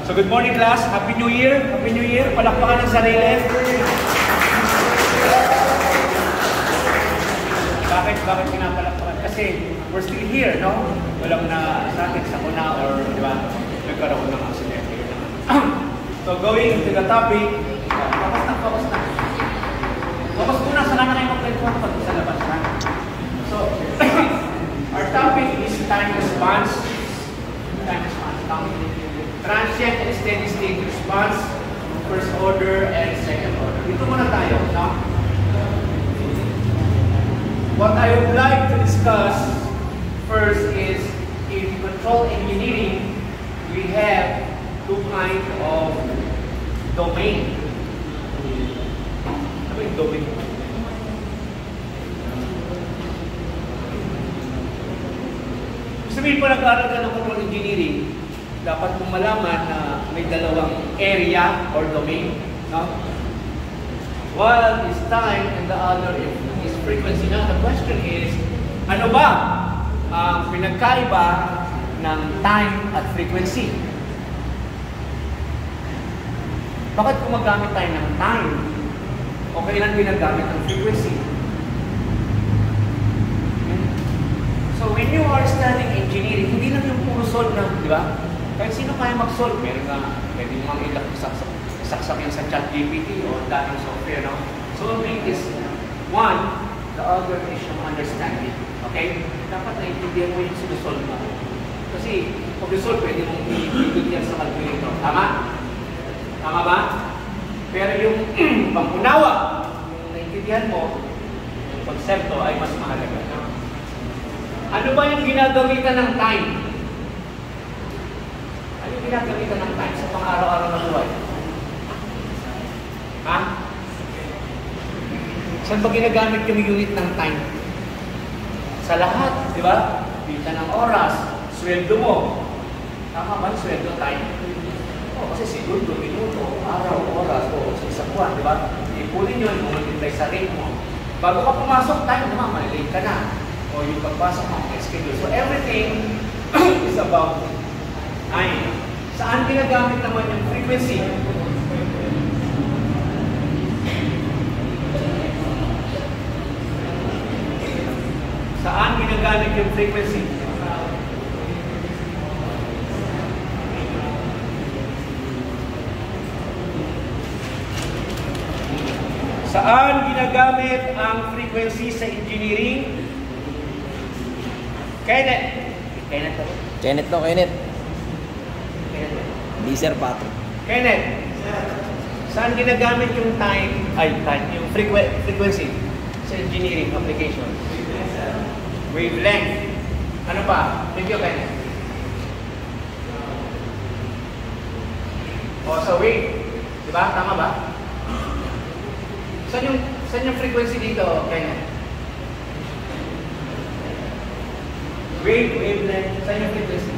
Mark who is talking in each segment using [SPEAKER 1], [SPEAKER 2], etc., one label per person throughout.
[SPEAKER 1] So good morning class, Happy New Year, Happy New Year, palakpakan ng sarili. Bakit pinapalakpakan? Kasi we're still here, no? Walang na sakit sa kuna or di ba, nagkaroon ng accident. So going to the topic, focus na. Focus muna, sana na kayo mag-kwentuhan pag sa labas na. So, our topic is time response. Transient and steady state response, first order and second order. Dito muna tayo, no? What I would like to discuss first is in control engineering, we have two kinds of domain. Ano yung domain? Sabihin po nag-aaral ka ng control engineering, dapat mong malaman na may dalawang area or domain, no? One is time and the other is frequency. Now the question is, ano ba ang pinagkaiba ng time at frequency? Bakit gumagamit tayo ng time? O kailan ginagamit ang frequency? So when you are studying engineering, hindi lang yung puro solve na, di ba? Kahit sino kaya mag-solve, pwede mga ilang isaksak yan sa ChatGPT o dating software, no? Solving is one, the other is yung understanding. Okay? Dapat naiintindihan mo yung sinusolve mo. Kasi pag resolve, pwede mong i-pindot yan sa calculator. Tama? Tama ba? Pero yung pang-unawa, yung naiintindihan mo, yung konsepto ay mas mahalaga. No? Ano ba yung ginagawitan ng time? Ano yung ginagawitan ng time sa pang-araw-araw na buhay? Ha? Saan ba ginagamit yung unit ng time? Sa lahat, di ba? Kita ng oras, sweldo mo. Tama ba? Sweldo time. O, kasi segundo, minuto, araw, oras, o sa isang buwan, di ba? Ipunin nyo, multiply sa rate mo. Bago ka pumasok, time, di ba? Malilate ka na. O yung pagpasok mo, schedule. So everything is about time. Saan ginagamit naman yung frequency? Saan ginagamit yung frequency? Saan ginagamit ang frequency sa engineering? Kenneth. Hindi Sir Patrick. Kenneth. Saan ginagamit yung yung frequency sa engineering application? Wavelength. Ano pa? Review, Kenneth. O, sa wave. Diba? Tama ba? Saan yung frequency dito, Kenneth? Wavelength. Saan yung frequency?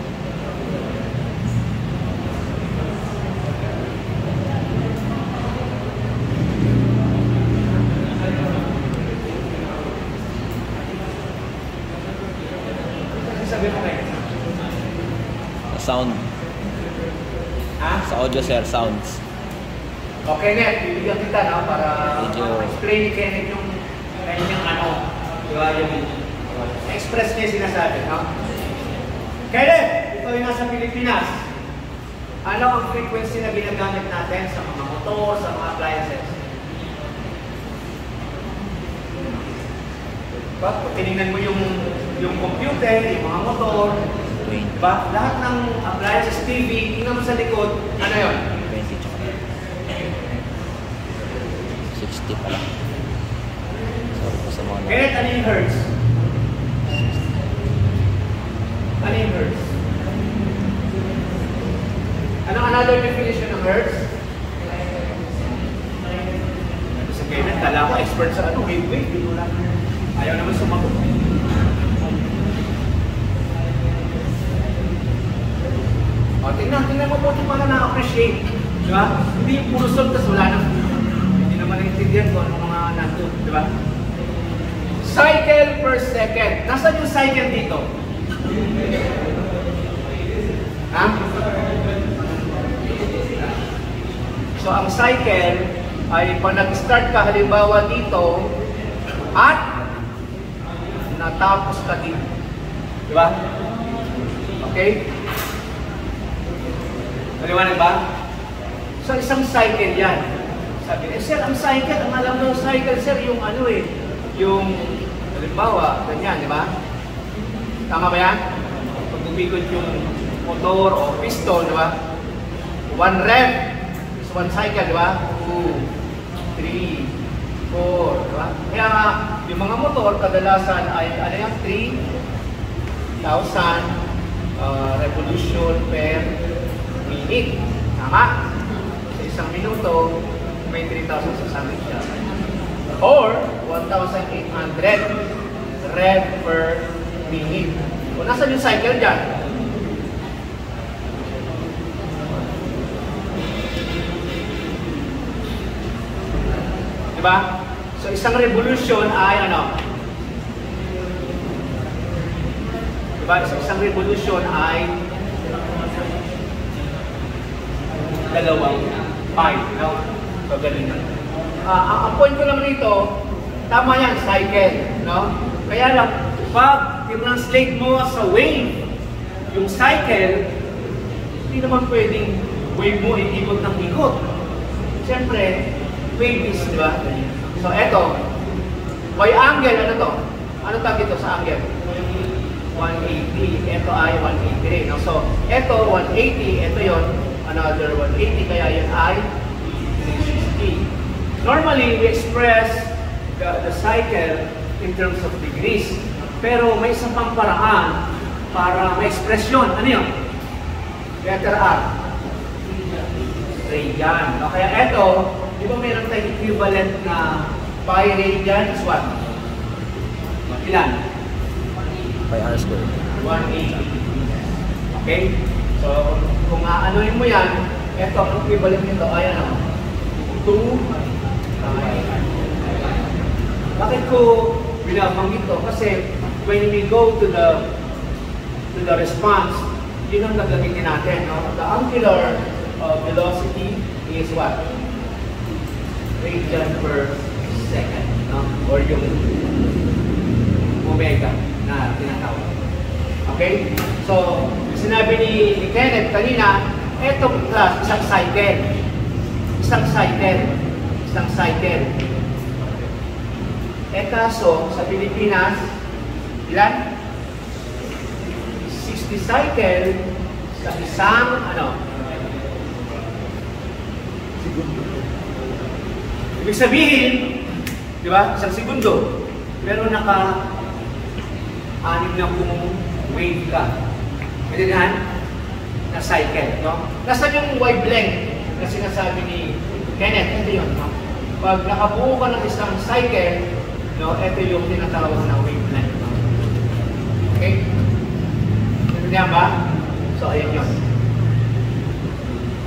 [SPEAKER 2] Sound.
[SPEAKER 1] Ha?
[SPEAKER 2] Sa audio, sir, sounds.
[SPEAKER 1] Okay, Net. Bibigyan kita, no? Para explain ni Kenneth yung kanyang ano. Diba? Yung express niya sinasabi, no? Kenneth, ito yung nasa Pilipinas. Ano ang frequency na ginagamit natin sa mga motor, sa mga appliances? Diba? Kung tinignan mo yung computer, yung mga motor, diba? Lahat ng appliances, TV, tingnan mo sa likod, ano yun?
[SPEAKER 2] 20 tsaka 60 pala. Sorry po sa mga
[SPEAKER 1] Kenneth, ano yung hertz? Ano yung hertz? Anong another definition ng hertz? Sa Kenneth, kala ko expert sa ano, wave. Ayaw naman sumagot. O, tingnan mo po ito para na-appreciate. Diba? Hindi yung puro solve, tas wala na. Hindi naman naintindihan ko ano mga nandun. Diba? Cycle per second. Nasaan yung cycle dito? Ha? So ang cycle ay pag nag-start ka halimbawa dito at natapos ka dito. Di ba? Okay? Maliwanag ba? So isang cycle yan. Sabi, sir, ang cycle, ang alam ng cycle, sir, yung ano yung halimbawa, ganyan, di ba? Tama ba yan? Pag umikot yung motor o piston, di ba? 1 rev is 1 cycle, di ba? 2, 3, 4, di ba? Kaya nga, yung mga motor, kadalasan ay, ano yan, 3,000 revolution per minute. Tama? Sa isang minuto, may 3,000 sasabit siya. Or, 1,800 rev per minute. O, nasa yung cycle dyan? Diba? So, isang revolution ay ano? Diba? Isang revolution ay dalawang pi. No? So, ganun na. Ang point ko naman dito, tama yan, cycle. No? Kaya lang, pag i-translate mo sa wave, yung cycle, hindi naman pwedeng wave mo ikot ng ikot. Siyempre, wave is, di ba? So, eto, y angle, ano to? Ano tawag ito sa angle? 180. Ito ay 180 rin. No? So, eto, 180. Ito yon, another 180. Kaya yun ay 360. Normally, we express the cycle in terms of degrees. Pero may isang pang paraan para ma-express yun. Ano yun? Letter R. Radian. No? Kaya eto, di ba mayroon tayong equivalent na pi radian is what? Ilan?
[SPEAKER 2] Pi r squared.
[SPEAKER 1] 180. Okay? So, kung aanoin mo yan, eto, ang equivalent nito ay ano? 2 Bakit ko binabanggit ito? Kasi when we go to the response, yun ang gagamitin natin. No? The angular velocity is what? Radian per second. No? Or yung omega na tinatawag. Okay? So, sinabi ni Kenneth kanina, etong class, isang cycle. Isang cycle. Isang cycle. Kaso, sa Pilipinas, ilan? 60 cycle sa isang, ano? Segundo. Ibig sabihin, di ba? Isang segundo. Pero naka-anim na kung wave ka. Pwede na cycle, no? Nasaan yung wavelength na sinasabi ni Kenneth? Ito yun, no? Pag nakabuo ka ng isang cycle, no, ito yung tinatawag na wavelength. Okay? Naintindihan ba? So, ayan yun.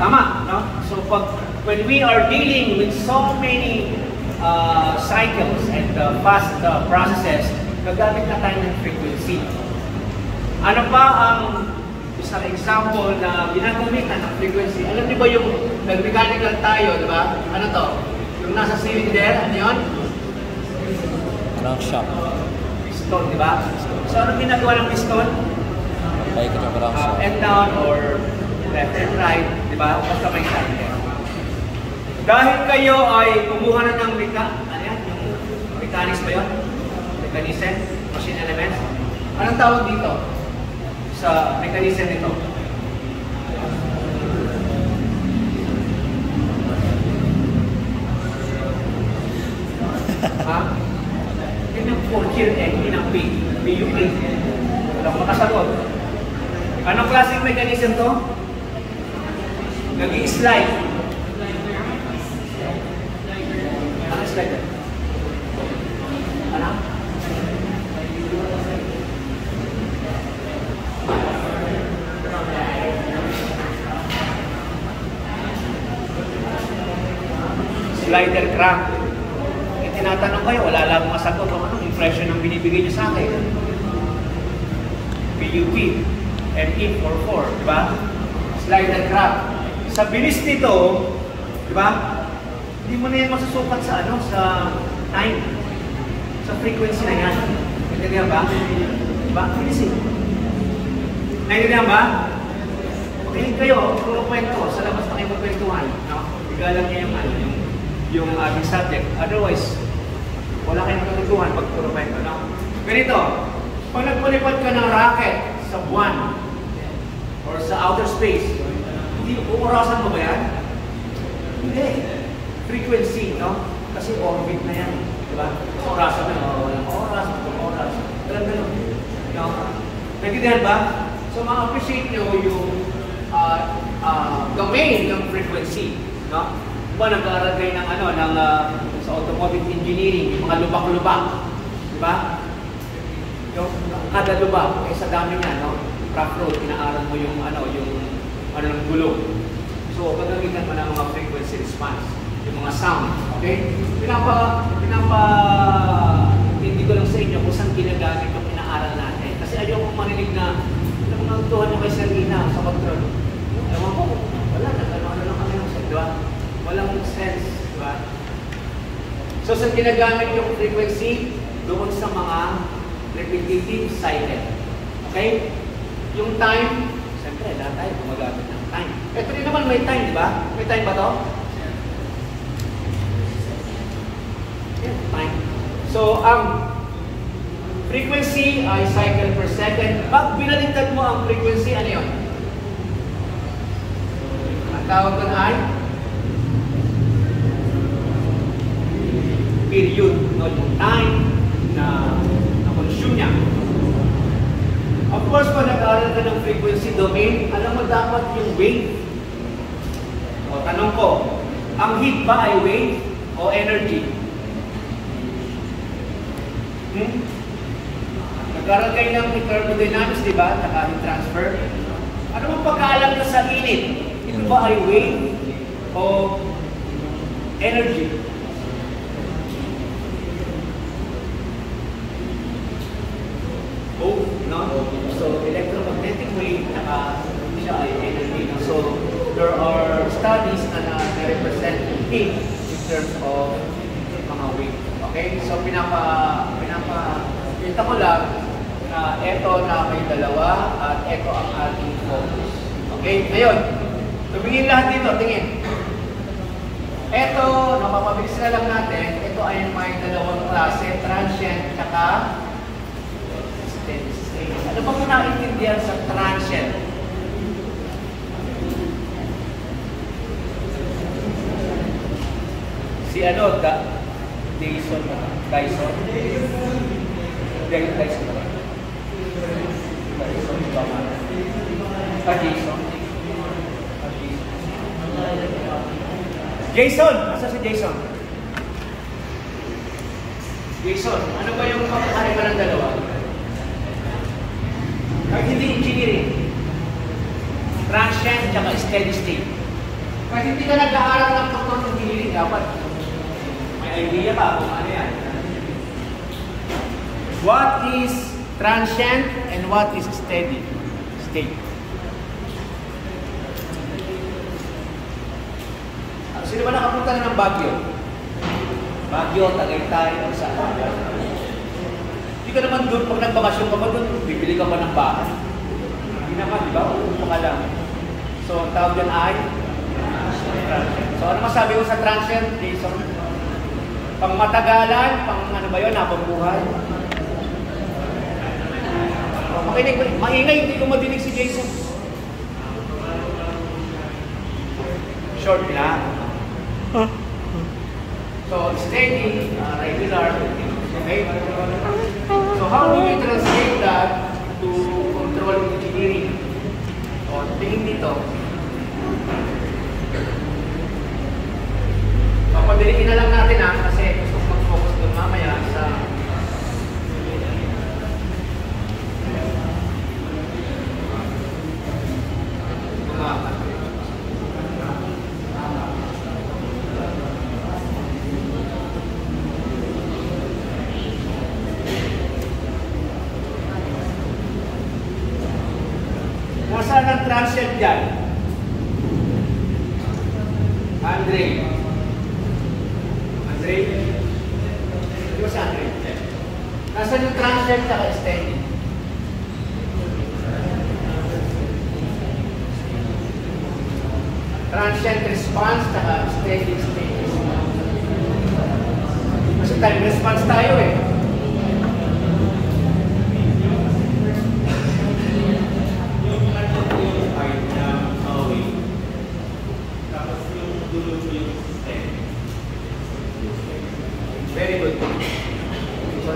[SPEAKER 1] Tama, no? So, when we are dealing with so many cycles and fast processes, gagamit na tayo ng frequency. Ano pa ang isang example na ginagamitan ng frequency? Alam niyo ba yung nag-mechanical tayo, di ba? Ano to? Yung nasa cylinder, ano yun?
[SPEAKER 2] Crankshaft.
[SPEAKER 1] Piston, di ba? So, ano ginagawa ng piston?
[SPEAKER 2] Paikot yung
[SPEAKER 1] Up
[SPEAKER 2] crankshaft.
[SPEAKER 1] and down or left and right, di ba? Basta may cylinder. Dahil kayo ay kumuha na ng ano yan? Yung mechanics ba yun? Mechanism? Machine elements? Anong tawag dito? Sa mechanism nito? Ha? Yun yung 4-year hindi ng PUP. Walang makasagot. Anong klaseng mechanism to? Nag-i-slide. Ano slide? Ano? Slider crank. Tinatanong kayo, wala lang masagot kung anong impression ang binibigay niyo sa akin. PUP, ME44, di ba? Slider crank. Sa bilis nito, Di ba? Hindi mo na yan masusukat sa ano, sa time. Sa frequency na yan. Naintindihan ba? Di ba? Bilis eh. Naintindihan ba? Makinig kayo, puro kwento. Sa labas na kayo magkwentuhan. No? Igalang niya yung ano, yung aming subject. Otherwise, wala kayong matutuhan pag puro kwento. No? Ganito, pag nagpalipad ka ng rocket sa buwan or sa outer space, hindi uurasan mo ba yan? Hindi. Frequency, no? Kasi orbit na yan. Diba? Orasan na, walang oras, walang oras. Alam na yun. No? Nagkitingan ba? So, ma-appreciate nyo yung domain ng frequency. No? Diba, nag-aaral kayo ng ano, sa automotive engineering, yung mga lubak-lubak. Diba? Yung kada lubak, sa dami niya, no? Rough road, inaaral mo yung ng gulong. So, gagamitan mo ng mga frequency response, yung mga sound. Okay? Hindi ko lang sa inyo kung saan ginagamit yung inaaral natin. Kasi ayaw kong marinig na nanguntuhan nyo kay Serena sa control. Ewan ko, wala, ano lang kami ng di ba? Walang sense, di ba? So, saan ginagamit yung frequency? Doon sa mga repetitive cycle. Okay? Yung time, siyempre, lahat tayo gumagamit ng time. Ito rin naman may time, di ba? May time ba to? Yeah, time. So, ang frequency ay cycle per second. Pag binaliktad mo ang frequency, ano yun? Ang tawag doon ay period, no? Yung time na consume niya. Of course, pag nag-aaral ka ng frequency domain, alam mo dapat yung wave. O, tanong ko, ang heat ba ay wave o energy? Nag-aaral kayo ng thermodynamics, di ba? Tsaka heat transfer. Ano mong pagkaalam nyo sa init? Ito ba ay wave o energy? Both, no? So, electromagnetic wave, tsaka siya ay energy. No? So, there are studies na represent heat in terms of mga wave. Okay? So, pinapa-kita ko lang na ito na may dalawa at ito ang ating focus. Okay? Ngayon, tumingin lahat dito. Tingin. Ito, napapabilis na lang natin. Ito ay may dalawang klase, transient, tsaka steady state. Ano bang naintindihan sa transient? Si ano, Dyson ba? Dyson ba? Dyson ba? Jason! Asa si Jason? Jason, ano ba yung pagkakaiba ng dalawa? Kahit hindi engineering, transient at steady state. Kahit hindi ka nag-aaral ng tungkol engineering, dapat may idea ka kung ano yan. What is transient and what is steady state? Sino ba nakapunta na ng Baguio? Baguio, Tagaytay, o saan? Hindi ka naman doon, pag nagbakasyon ka ba doon, bibili ka ba ng bahay? Hindi naman, di ba? Uupo ka lang. So, ang tawag yan ay transient. So, ano masabi ko sa transient, Jason? Pang matagalan, pang ano ba yun, napabuhay? Makinig, maingay, hindi ko madinig si Jason. Short lang. So, steady, regular, okay? So, how do you translate that to control engineering? O, tingin dito. Papadaliin na lang natin kasi gusto ko mag-focus doon mamaya sa nasaan ang transient dyan? Ang Andre. Andre? Di ba si Andre? Nasaan yung transient at extended? Transient response at steady state. Kasi time response tayo eh. Very good. So,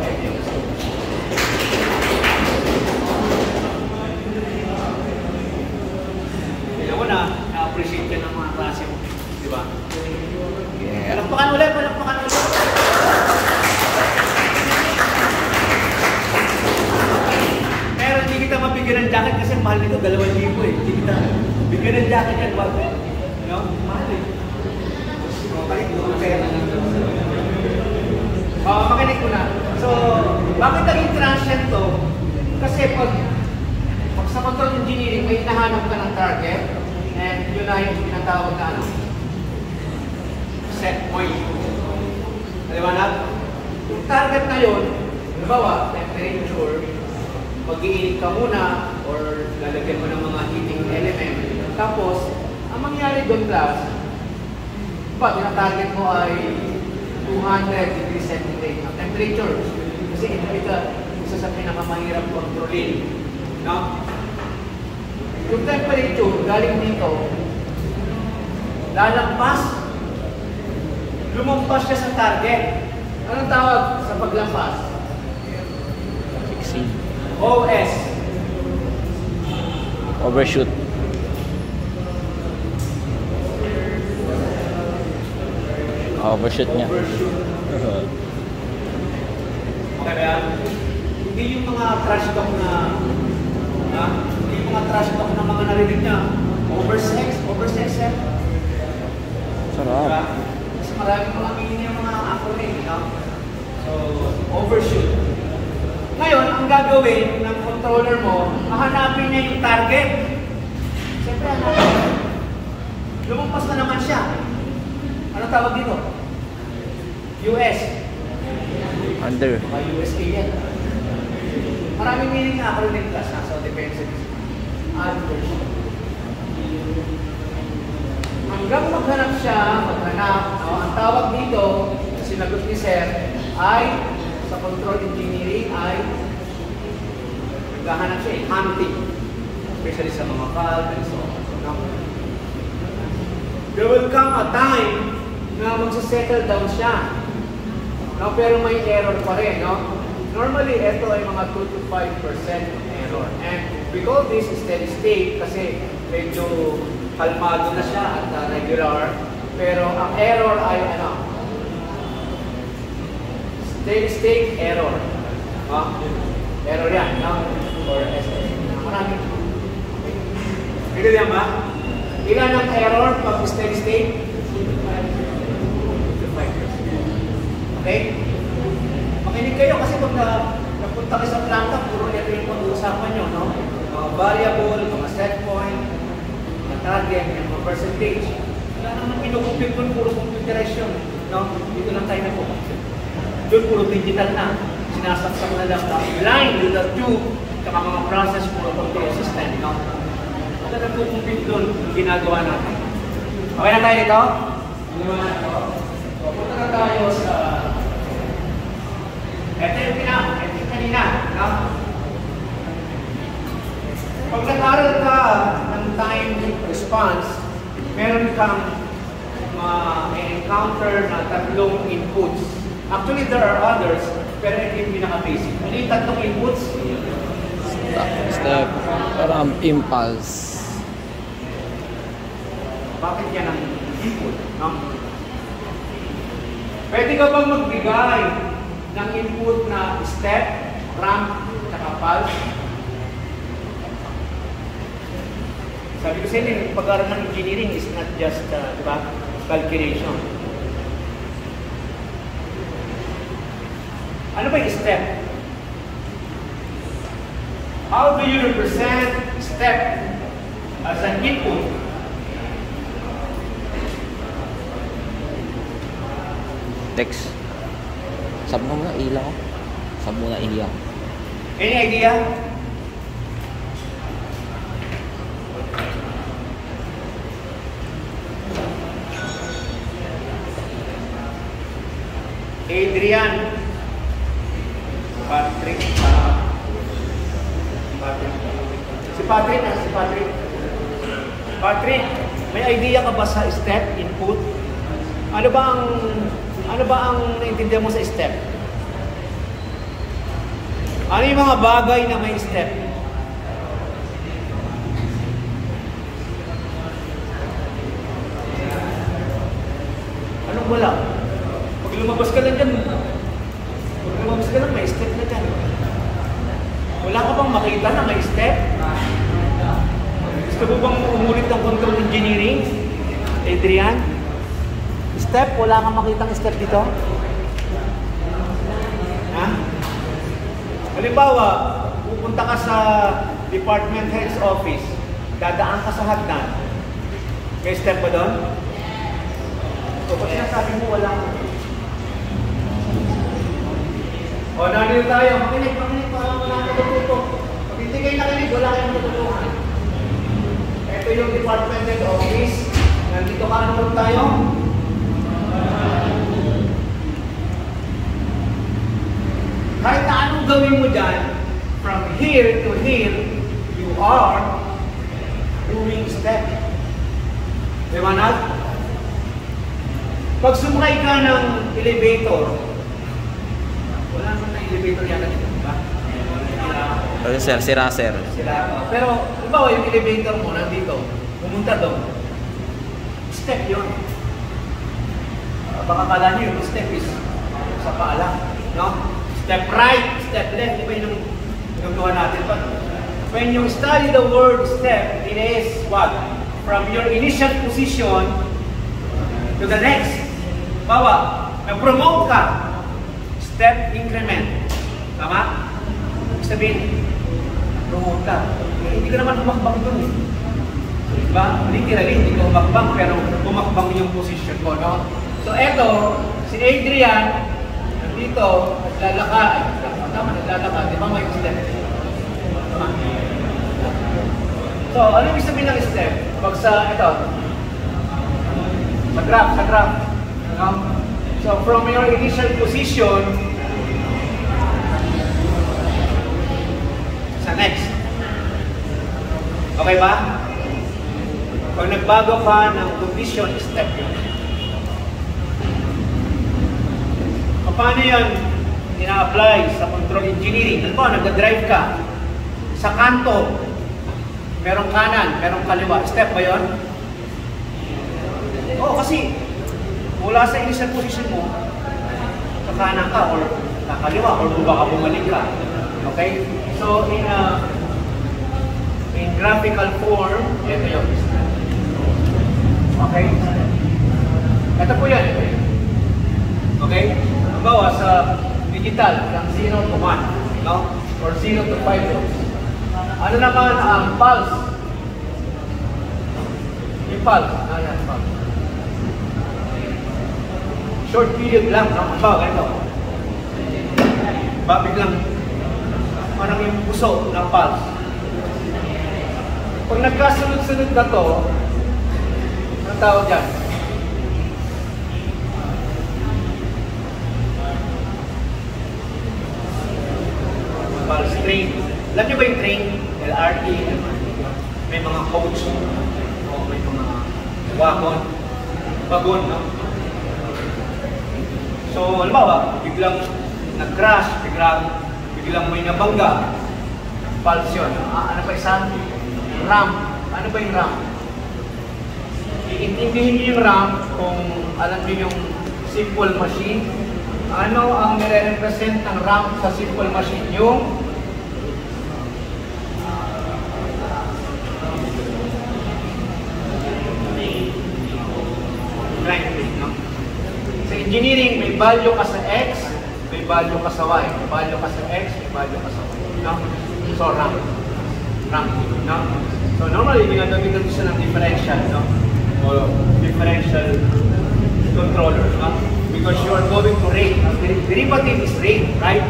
[SPEAKER 1] kailan mo na-appreciate ka ng mga klase mo. Di ba? Yeah. Palakpakan ulit, palakpakan ulit. Pero hindi kita mabigyan ng jacket kasi mahal nito, 2,000 eh. Hindi kita bigyan ng jacket yan, wag. No? Mahal eh. Balik ko, pera na. Makinig ko na. So, bakit naging transient to? Kasi pag sa control engineering, may hinahanap ka ng target and yun na yung tinatawag na ano? Set point. Maliwanag? Yung target na yun, halimbawa, temperature, mag-iinit ka muna or lalagyan mo ng mga heating element. Tapos, ang mangyari doon class, tinatarget mo ay 200 degrees centigrade ng temperature. Kasi ito isa sa pinakamahirap kontrolin. No? Yung temperature galing dito, lalampas, lumampas siya sa target. Anong tawag sa paglampas?
[SPEAKER 2] Exceed.
[SPEAKER 1] OS.
[SPEAKER 2] Overshoot. Overshoot niya.
[SPEAKER 1] Okay ba yan? Hindi yung mga trash talk na hindi yung mga trash talk na mga narinig niya. Oversex eh.
[SPEAKER 2] Sarap.
[SPEAKER 1] Diba? Kasi maraming mga meaning yung mga acronym, no? So, overshoot. Ngayon, ang gagawin ng controller mo, hahanapin niya yung target. Siyempre, hanapin. Lumampas na naman siya. Ano tawag dito? US.
[SPEAKER 2] Under.
[SPEAKER 1] USA yan. Maraming meaning na acronym class nasa defensive. Undershoot. Hanggang maghanap siya, ang tawag dito, sa sinagot ni Sir, ay sa control engineering ay naghahanap siya hunting. Especially sa mga valve and so on. No? There will come a time na magsasettle down siya. No? Pero may error pa rin. No? Normally, ito ay mga 2 to 5% error. And we call this steady state kasi medyo kalmado na siya at regular. Pero ang error ay steady state error. Error yan, no? Or SS. Maraming. Ito yan ba? Ilan ang error pag steady state? 5%. Okay? Makinig kayo kasi pag napunta kayo sa planta, puro ito yung pag-uusapan nyo, no? Mga variable, mga set point, mga target, mga percentage. Wala naman pinukumpit doon, puro computerization. No? Dito lang tayo na po. Doon puro digital na. Sinasaksak na lang line with the tube, tsaka mga process, puro control system. No? Wala nang kukumpit doon yung ginagawa natin. Okay na tayo dito? So, punta na tayo sa ito yung kanina. No? Pag nag-aral ka ng time response, meron kang encounter na tatlong inputs. Actually, there are others, pero ito yung pinaka-basic. Ano yung tatlong inputs?
[SPEAKER 2] Step. Parang impulse.
[SPEAKER 1] Bakit yan ang input? No? Pwede ka bang magbigay ng input na step, ramp, saka pulse? Sabi ko sa inyo, pag-aaral ng engineering is not just calculation. Ano ba yung step? How do you represent step as an input?
[SPEAKER 2] text. Sab mo muna, ilaw ko. Sab mo na ilaw.
[SPEAKER 1] Any idea? Adrian. Patrick. Patrick. Si Patrick na, si Patrick. Patrick, may idea ka ba sa step, input? Ano ba ang naintindihan mo sa step? Ano yung mga bagay na may step? Anong wala? Pag lumabas ka lang dyan, may step na dyan. Wala ka bang makita na may step? Gusto mo bang umulit ng control engineering? Adrian? Step? Wala kang makitang step dito? Ha? Halimbawa, pupunta ka sa department head's office, dadaan ka sa hagdan. May step ba doon? So, pag sinasabi mo, wala ka. O, nandito tayo. Makinig, para wala ka natututo. Pag hindi kayo nakinig, wala kayong natutuhan. Ito yung department head office. Nandito ka naman tayo. Kahit na anong gawin mo dyan, from here to here, you are doing step. Diba na? Pag sumakay ka ng elevator, wala naman na elevator yan dito, diba?
[SPEAKER 2] Sir, sira.
[SPEAKER 1] Pero, diba yung elevator mo nandito, pumunta doon, step yun. Baka kala nyo yung step is sa paalam, no? Step right, step left, di ba yung ginagawa natin pa? When you study the word step, it is what? From your initial position to the next. Bawa, na-promote ka, step increment. Tama? Ibig sabihin, promote ka. Hindi ka naman umakbang doon eh. Diba? Literally, hindi ka umakbang, pero umakbang yung position ko, no? So, eto, si Adrian, dito, naglalaka, di ba may step? Tama. So, ano yung sabihin ng step? Pag sa, ito, sa graph. No? So, from your initial position, sa next. Okay ba? Pag nagbago ka ng condition, step yun. Paano yan ina-apply sa control engineering? Ano ba, nag-drive ka sa kanto, merong kanan, merong kaliwa. Step ba yun? Oo, kasi mula sa initial position mo, sa kanan ka or sa kaliwa or baka bumalik ka. Okay? So, in graphical form, ito yun. Okay? Ito po yan. Okay? Halimbawa sa digital, from 0 to 1, no? Or 0 to 5 volts. Ano naman ang pulse? Yung pulse. Ayan, pulse. Short period lang, no? Halimbawa, ganito. Biglang, parang yung puso ng pulse. Pag nagkasunod-sunod na to, ano tawag dyan? Pulse train. Alam niyo ba yung train? LRT, may mga coach, o may mga wagon, no? So, halimbawa, biglang nag-crash, biglang may nabangga, pulse yun. Ano pa isa? RAM. Ano ba yung RAM? Iintindihin niyo yung RAM kung alam niyo yung simple machine. Ano ang nire-represent ng RAM sa simple machine? Yung no? Sa engineering, may value ka sa X, may value ka sa Y. May value ka sa X, may value ka sa Y. No? So, RAM. No? So, normally, ginagamitan siya ng differential, no? O differential controller, no? Because you are going to rate. Derivative is rate, right?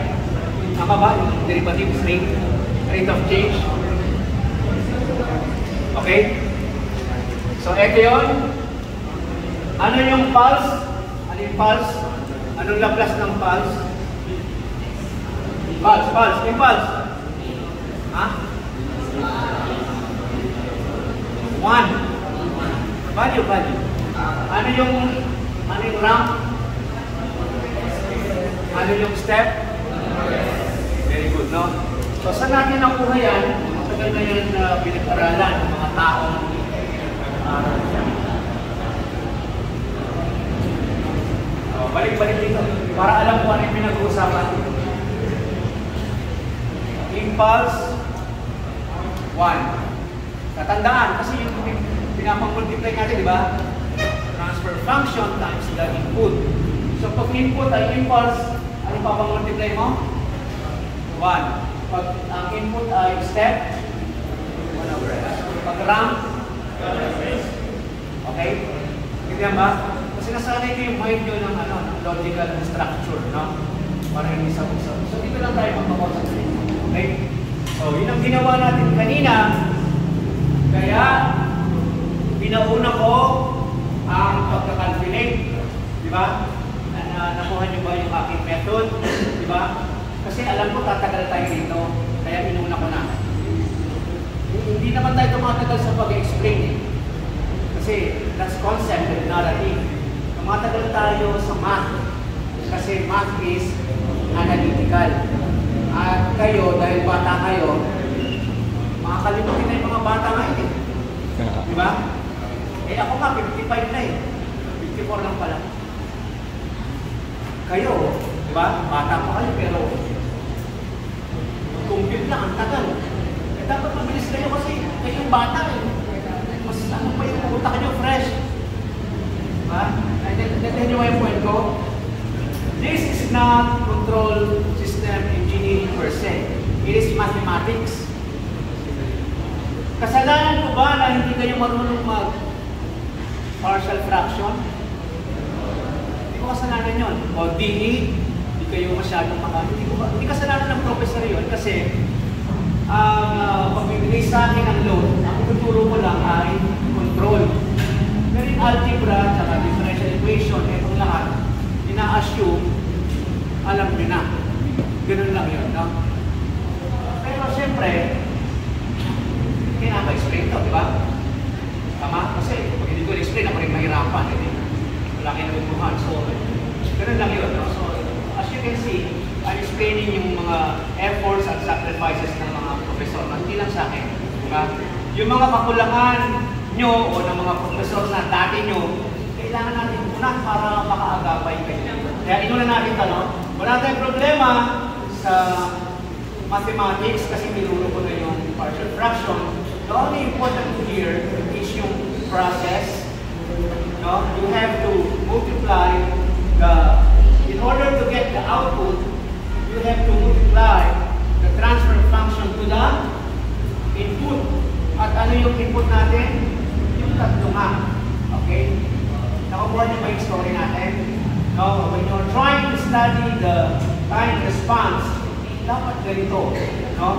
[SPEAKER 1] Tama ba? Yung derivative is rate. Rate of change. Okay? So, ito yun. Ano yung pulse? Ano yung pulse? Anong Laplace ng pulse? Pulse. Impulse. Ha? 1. Value. Ano yung ramp? Ano yung step? Very good, no? So, saan natin nakuha yan? Matagal na yan pinag-aralan ng mga taong balik dito para alam ko ano yung pinag-uusapan. Impulse 1. Tatandaan kasi yung pinapang-multiply natin, di ba? Transfer function times the input. So pag input ay impulse, ano papang-multiply mo? 1. Pag ang input ay step, 1 over s. Pag ramp, okay? Ganyan ba? Kasi nasanay ko yung mind nyo ng logical structure, no? Para hindi sabog-sabog. So dito lang tayo magpakonsentrate. Okay? So yun ang ginawa natin kanina. Kaya pinauna ko ang pagkakalculate. Di ba? Nakuha nyo ba yung aking method? Di ba? Kasi alam ko tatagal tayo dito. Kaya inuna ko na. Hindi naman tayo tumatagal sa pag-explain eh. Kasi that's concept and narrative. Tumatagal tayo sa math. Kasi math is analytical. At kayo, dahil bata kayo, makakalimutin na yung mga bata ngayon eh. Di ba? Eh ako nga, 55 na eh. 54 lang pala. Kayo, di ba? Bata pa kayo pero compute lang, ang tagal. Eh dapat mabilis kayo kasi kayo yung bata eh. Mas ano pa yung utak nyo, fresh. Diba? Naintindihan nyo yung point ko? This is not control system engineering per se. It is mathematics. Kasalanan ko ba na hindi kayo marunong mag-partial fraction? Hindi ko kasalanan yun. O DE, hindi kayo masyadong hindi kasalanan ng professor yun kasi pag bibigay sa akin ang load, ang tuturo ko lang ay control. Pero yung algebra, tsaka differential equation, itong lahat, ina-assume, alam nyo na. Ganun lang yun, no? Pero siyempre, kinaka-explain to, di ba? Tama? Kasi pag hindi ko explain, ako rin mahirapan. Wala kayo nagbuhan. So, ganun lang yun, no? So, as you can see, I'm explaining yung mga efforts at sacrifices ng mga professor. Hindi lang sa akin. Diba? Yung mga kakulangan nyo o ng mga professor na dati nyo, kailangan natin unan para makaagapay kayo. Kaya inuna natin ito, no? Wala tayong problema sa mathematics kasi tinuro ko na yung partial fraction. The only important here is yung process. No? You have to multiply in order to get the output, you have to multiply the transfer function to the input. At ano yung input natin? Yung tatlo nga. Okay? Nakakuha niyo ba yung story natin? No? When you're trying to study the time response, dapat ganito. No?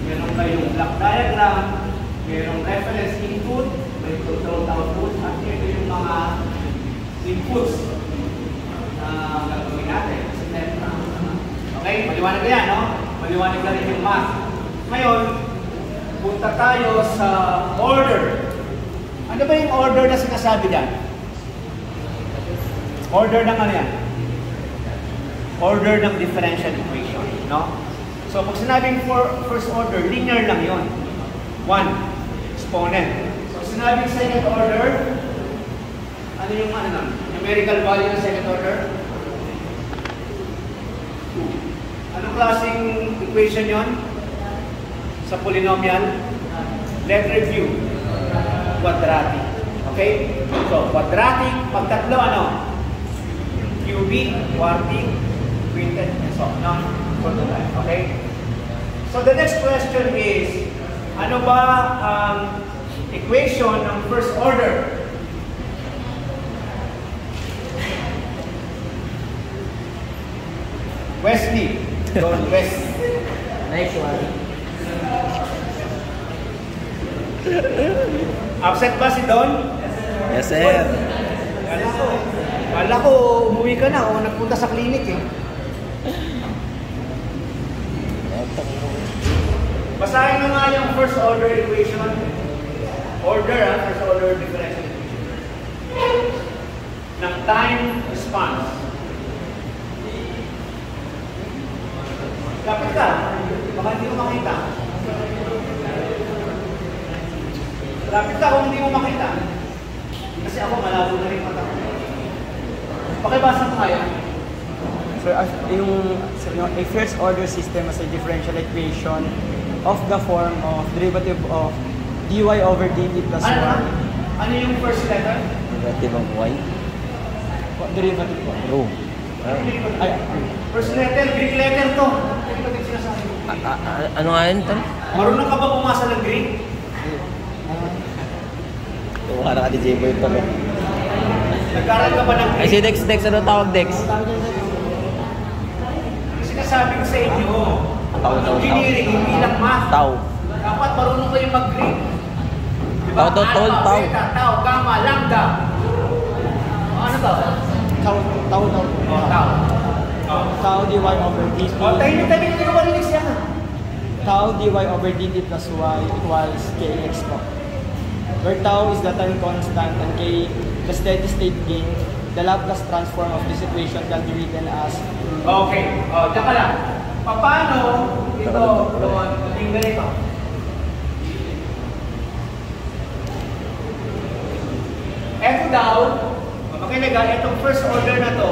[SPEAKER 1] Meron kayong block diagram, merong reference input, may control output, at ito yung mga inputs na gagawin natin. Okay, maliwanag na yan, no? Maliwanag na rin yung math. Ngayon, punta tayo sa order. Ano ba yung order na sinasabi dyan? Order ng ano yan? Order ng differential equation, no? So, pag sinabing first order, linear lang yon. 1, exponent. So, sinabing second order, ano yung numerical value ng second order? Anong klaseng equation yon? Sa polynomial? Let's review. Quadratic. Okay? So, quadratic, pag tatlo, ano? Cubic, quartic, quintet, and so on. Okay? So, the next question is, ano ba ang equation ng first order? Wesley. Don Wesley.
[SPEAKER 2] Nice one.
[SPEAKER 1] Upset ba si Don?
[SPEAKER 2] Yes, sir.
[SPEAKER 1] Kala ko umuwi ka na o nagpunta sa clinic eh. Basahin mo nga yung first order equation. First order differential equation. Ng time response. Kapit ka. Baka hindi mo makita. Lapit ka kung hindi mo makita. Kasi ako malabo na rin mata. Pakibasa mo kaya.
[SPEAKER 3] So, a first order system as a differential equation of the form of derivative of dy over dt plus 1.
[SPEAKER 1] Ano yung first letter?
[SPEAKER 2] Derivative of y.
[SPEAKER 3] Derivative po.
[SPEAKER 2] Rho.
[SPEAKER 3] Ay,
[SPEAKER 1] First letter, Greek letter to. Derivative sinasabi.
[SPEAKER 2] Ano nga yun, Tol?
[SPEAKER 1] Marunong ka ba bumasa ng Greek?
[SPEAKER 2] Tuwara ka ni J-Boy pa, no?
[SPEAKER 1] Nag-aral ka ba ng
[SPEAKER 2] Ay, si
[SPEAKER 1] Greek?
[SPEAKER 2] Dex, ano tawag Dex?
[SPEAKER 1] Sinasabi ko sa inyo,
[SPEAKER 2] Tao.
[SPEAKER 1] engineering, hindi lang math.
[SPEAKER 2] Tau.
[SPEAKER 1] Dapat marunong kayo mag-Greek. Diba?
[SPEAKER 2] Tau, tol,
[SPEAKER 1] Alpha,
[SPEAKER 2] tau.
[SPEAKER 1] beta, tau, gamma, lambda. Ano to?
[SPEAKER 3] tau.
[SPEAKER 1] Oh, tau. Oh.
[SPEAKER 3] Tau dy over dt.
[SPEAKER 1] Oh, tayo hindi ko marinig siya.
[SPEAKER 3] Tau dy over dt plus y equals kx po. Where tau is the time constant and k the steady state gain, the Laplace transform of this equation can be written as
[SPEAKER 1] Okay. Oh, diyan ka lang. Paano ito doon maging ganito? Eto daw, makinig ha, itong first order na to,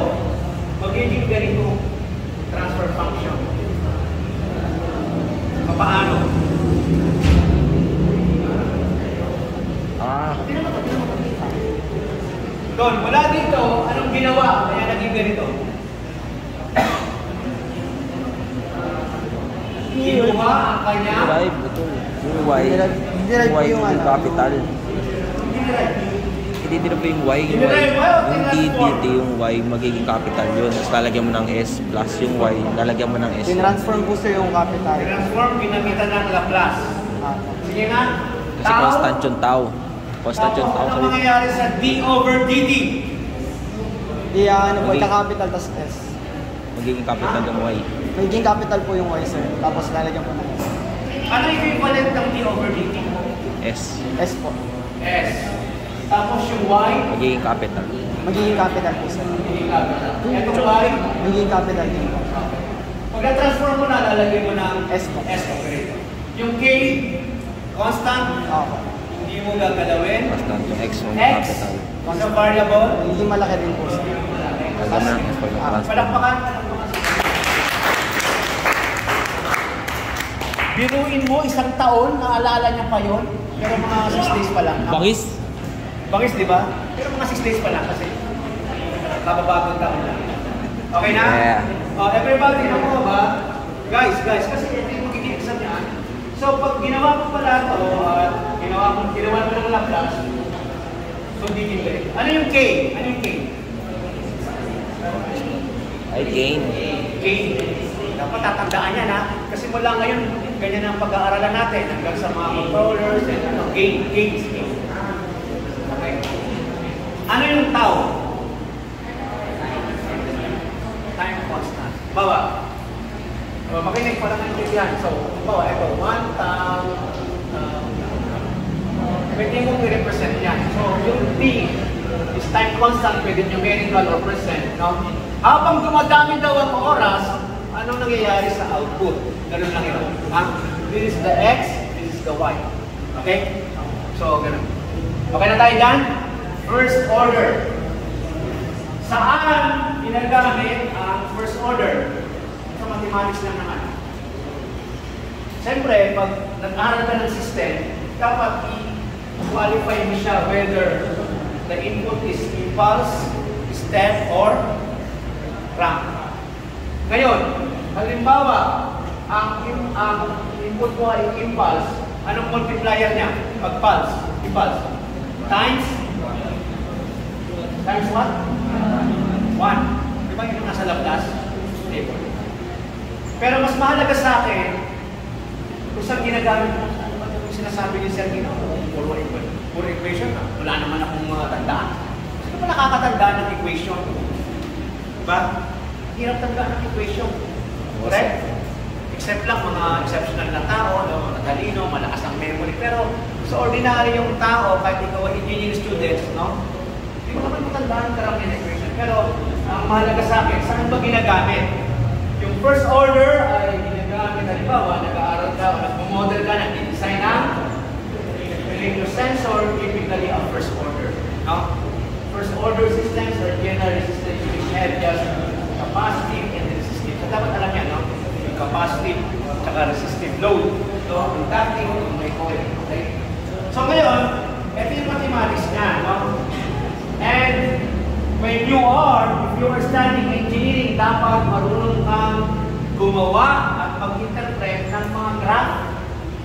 [SPEAKER 1] magiging ganito transfer function. Paano? Doon, mula dito, anong ginawa? Kaya naging ganito. Kinuha ang kanya.
[SPEAKER 2] Derive, ito. Yung y.
[SPEAKER 3] Derive po yung ano.
[SPEAKER 2] Capital. Hindi din po yung y. Yung dt, yung y, magiging capital yun. Tapos lalagyan mo ng s plus yung y, lalagyan mo ng s.
[SPEAKER 3] tinransform po sir yung capital.
[SPEAKER 1] Transform, ginamitan ng Laplace. Sige nga.
[SPEAKER 2] Kasi constant yung tau. Constant yung tau.
[SPEAKER 1] Ano mangyayari sa d over dt?
[SPEAKER 3] Di ano po, capital tas s.
[SPEAKER 2] Magiging capital yung y.
[SPEAKER 3] Magiging capital po yung y sir. Tapos lalagyan po ng s.
[SPEAKER 1] Ano equivalent ng d over dt?
[SPEAKER 2] S.
[SPEAKER 3] S po.
[SPEAKER 1] S. Tapos yung y,
[SPEAKER 2] Magiging capital.
[SPEAKER 3] Magiging capital po sir.
[SPEAKER 1] magiging capital. Itong y,
[SPEAKER 3] Magiging capital din po.
[SPEAKER 1] pag na-transform mo na, lalagay mo ng
[SPEAKER 3] S po.
[SPEAKER 1] S operator. Yung k, constant,
[SPEAKER 3] Opo.
[SPEAKER 1] hindi mo gagalawin.
[SPEAKER 2] Constant yung x, magiging
[SPEAKER 1] X,
[SPEAKER 2] capital.
[SPEAKER 1] isang variable.
[SPEAKER 3] Magiging malaki din po sir.
[SPEAKER 2] Lalagyan mo ng s for yung transform.
[SPEAKER 1] Palakpakan. Biruin mo, isang taon, naalala niya pa yun, pero mga 6 days pa lang.
[SPEAKER 2] Bangis?
[SPEAKER 1] Bangis, di ba? Pero mga 6 days pa lang kasi kababagong taon lang. Okay na?
[SPEAKER 2] Yeah.
[SPEAKER 1] Everybody, ano mo ba? Guys, kasi ito yung magiging exam niyan. So, pag ginawa mo pala ito, ginawa mo ng Laplace, so dito. Ano yung K? Ano yung K?
[SPEAKER 2] I gain.
[SPEAKER 1] K. Dapat tatandaan yan ha. Kasi mula ngayon, ganyan ang pag-aaralan natin hanggang sa mga controllers and gains. Okay. Ano yung tau? Time constant. Bawa. Makinig pa lang ang yan. So, bawa, ito, 1 tau. Pwede mong i-represent yan. So, yung T is time constant, pwede numerical or percent. No? Habang dumadami daw ang oras, anong nangyayari sa output? Ganun lang yun. This is the X, this is the Y. Okay? So, ganun. Okay na tayo dyan? First order. Saan ginagamit ang first order? Sa mathematics lang naman. Siyempre, pag nag-aaral ka ng system, dapat i-qualify mo siya whether the input is impulse, step, or ramp. Ngayon, halimbawa, ang input mo ay impulse, anong multiplier niya? Pag pulse, impulse. Times what? 1. Di ba yun nasa Laplace? Hindi. Pero mas mahalaga sa akin, kung saan ginagamit mo, ano yung sinasabi ni Sir Gino, puro equation, wala naman akong tandaan. Sino ba nakakatandaan ng equation? Diba? Hirap tandaan ng equation. Correct? Except lang mga exceptional na tao, no? Matalino, malakas ang memory. Pero sa ordinary yung tao, kahit ikaw ay engineering students, no? Hindi mo naman matandaan karamihan ng equation. Pero ang mahalaga sa akin, saan ba ginagamit? Yung first order ay ginagamit, halimbawa, nag-aaral ka o nag-model ka, nag-design ng sensor, typically a first order. No? First order systems are generally systems which have just capacitive and resistive. So dapat alam yan, no? Yung capacitive at resistive load. So, inductive, may coil. Okay? So ngayon, ito yung mathematics niya, no? And when you are, if you are studying engineering, dapat marunong kang gumawa at mag-interpret ng mga graph.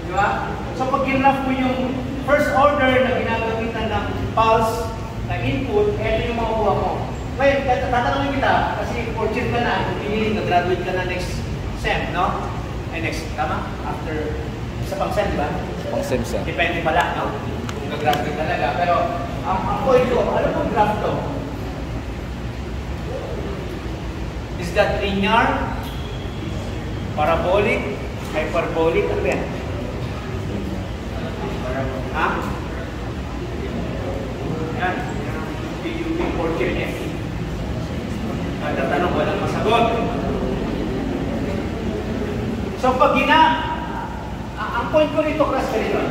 [SPEAKER 1] Di ba? So pag ginraph mo yung first order na ginagamitan ng pulse na input, ito yung makukuha mo. Ngayon, tatanungin kita, kasi fortune ka na, engineering, nag-graduate ka na next SEM, no? Next, tama? After, isa pang SEM, di ba?
[SPEAKER 2] Pang SEM, sir.
[SPEAKER 1] Depende pala, no? Kung nag-graduate talaga. Pero, ang point ko, ano pong graph to? Is that linear? Parabolic? Hyperbolic? Ano yan? Ha? Yan. PUP fortune eh. Kada tanong, walang masagot. So pag ang point ko rito, class ka rito.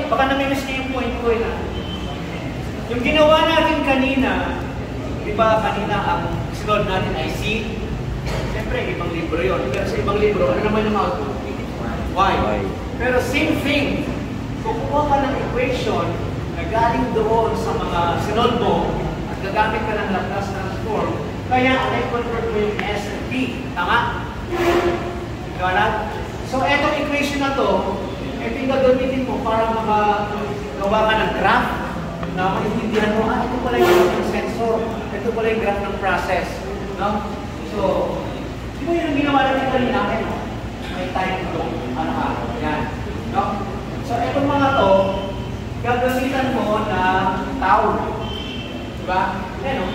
[SPEAKER 1] Baka namimiss niyo yung point ko na. Yung ginawa natin kanina, di ba kanina ang sinod natin ay C? Siyempre, ibang libro yun. Pero sa ibang libro, ano naman yung output? Y. Pero same thing, kukuha ka ng equation na galing doon sa mga sinod mo at gagamit ka ng Laplace transform, kaya i-convert mo yung S and T. Tama? Ikaw. So, etong equation na to, ito yung gagamitin mo para magawa ka ng graph na maintindihan mo, ito pala yung graph ng sensor, ito pala yung graph ng process. No? So, di ba yung ginawa natin kanina? May time to, yan. No? So, etong mga to, gagamitan mo na tao. Diba? Yan, no?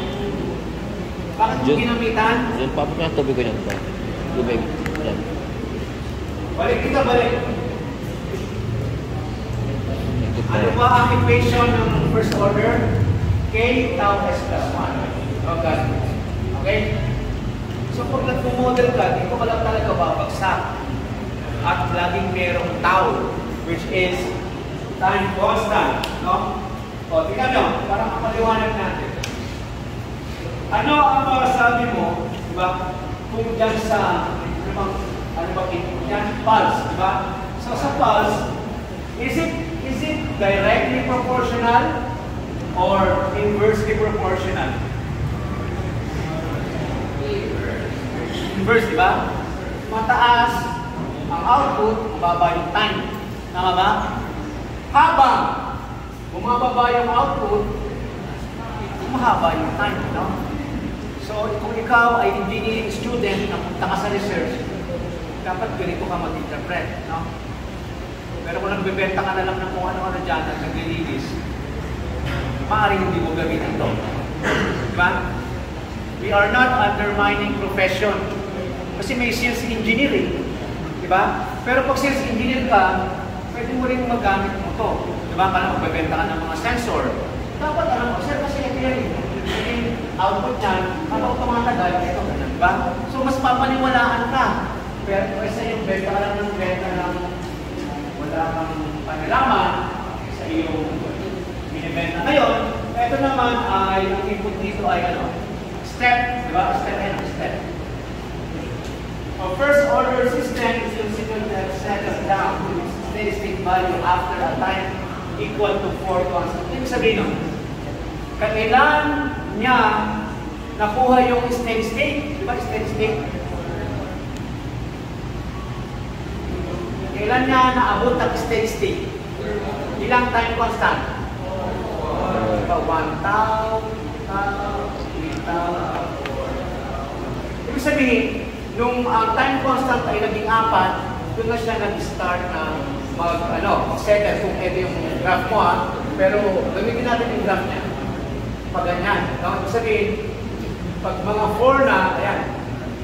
[SPEAKER 1] Bakit mo ginamitan?
[SPEAKER 2] Diyan, papag na tubig ko yan ba? Tubig. Yan.
[SPEAKER 1] Balik kita, balik. Ano ba ang equation ng first order? K tau S plus 1. Okay. Okay? So, pag nag-model ka, dito ka lang talaga babagsak. At laging merong tau, which is time constant. No? O, tingnan nyo, para mapaliwanag natin. Ano ang masasabi mo, di ba? Kung dyan sa, ano ba input yan? Pulse, di ba? So, sa pulse, is it directly proportional or inversely proportional? Inverse, di ba? Mataas ang output, mababa yung time. Tama ba? Habang bumababa yung output, mahaba yung time, no? So, kung ikaw ay engineering student na punta ka sa research, dapat ganito ka mag-interpret, no? Pero kung nagbebenta ka na lang ng kung ano-ano dyan at naglilinis, maaaring hindi mo gamitin ito. Diba? We are not undermining profession. Kasi may sales engineering. Diba? Pero pag sales engineer ka, pwede mo rin magamit mo ito. Diba? Kala magbebenta ka ng mga sensor. Dapat alam mo, sir, kasi ito yan. Yung output niyan, kapag tumatagal, ito ka na. Diba? So, mas papaniwalaan ka. Pero kasi yung benta ka lang ng benta ng wala kang panalaman sa iyong binibenta ngayon. Ito naman ay, ang input dito ay ano? Step, di ba? Step and step. A first order system is yung signal that settles down to its steady state value after a time equal to 4 constant. Ibig sabihin nun, kailan niya nakuha yung steady state? Di ba steady state? Kailan niya naabot ang steady state? Ilang time constant? 1 tau, sabihin, nung time constant ay naging 4, doon na siya nag-start na mag-settle kung ito yung graph mo pero gamitin natin yung graph niya. Pag ganyan. Ibig sabihin, pag mga 4 na, ayan,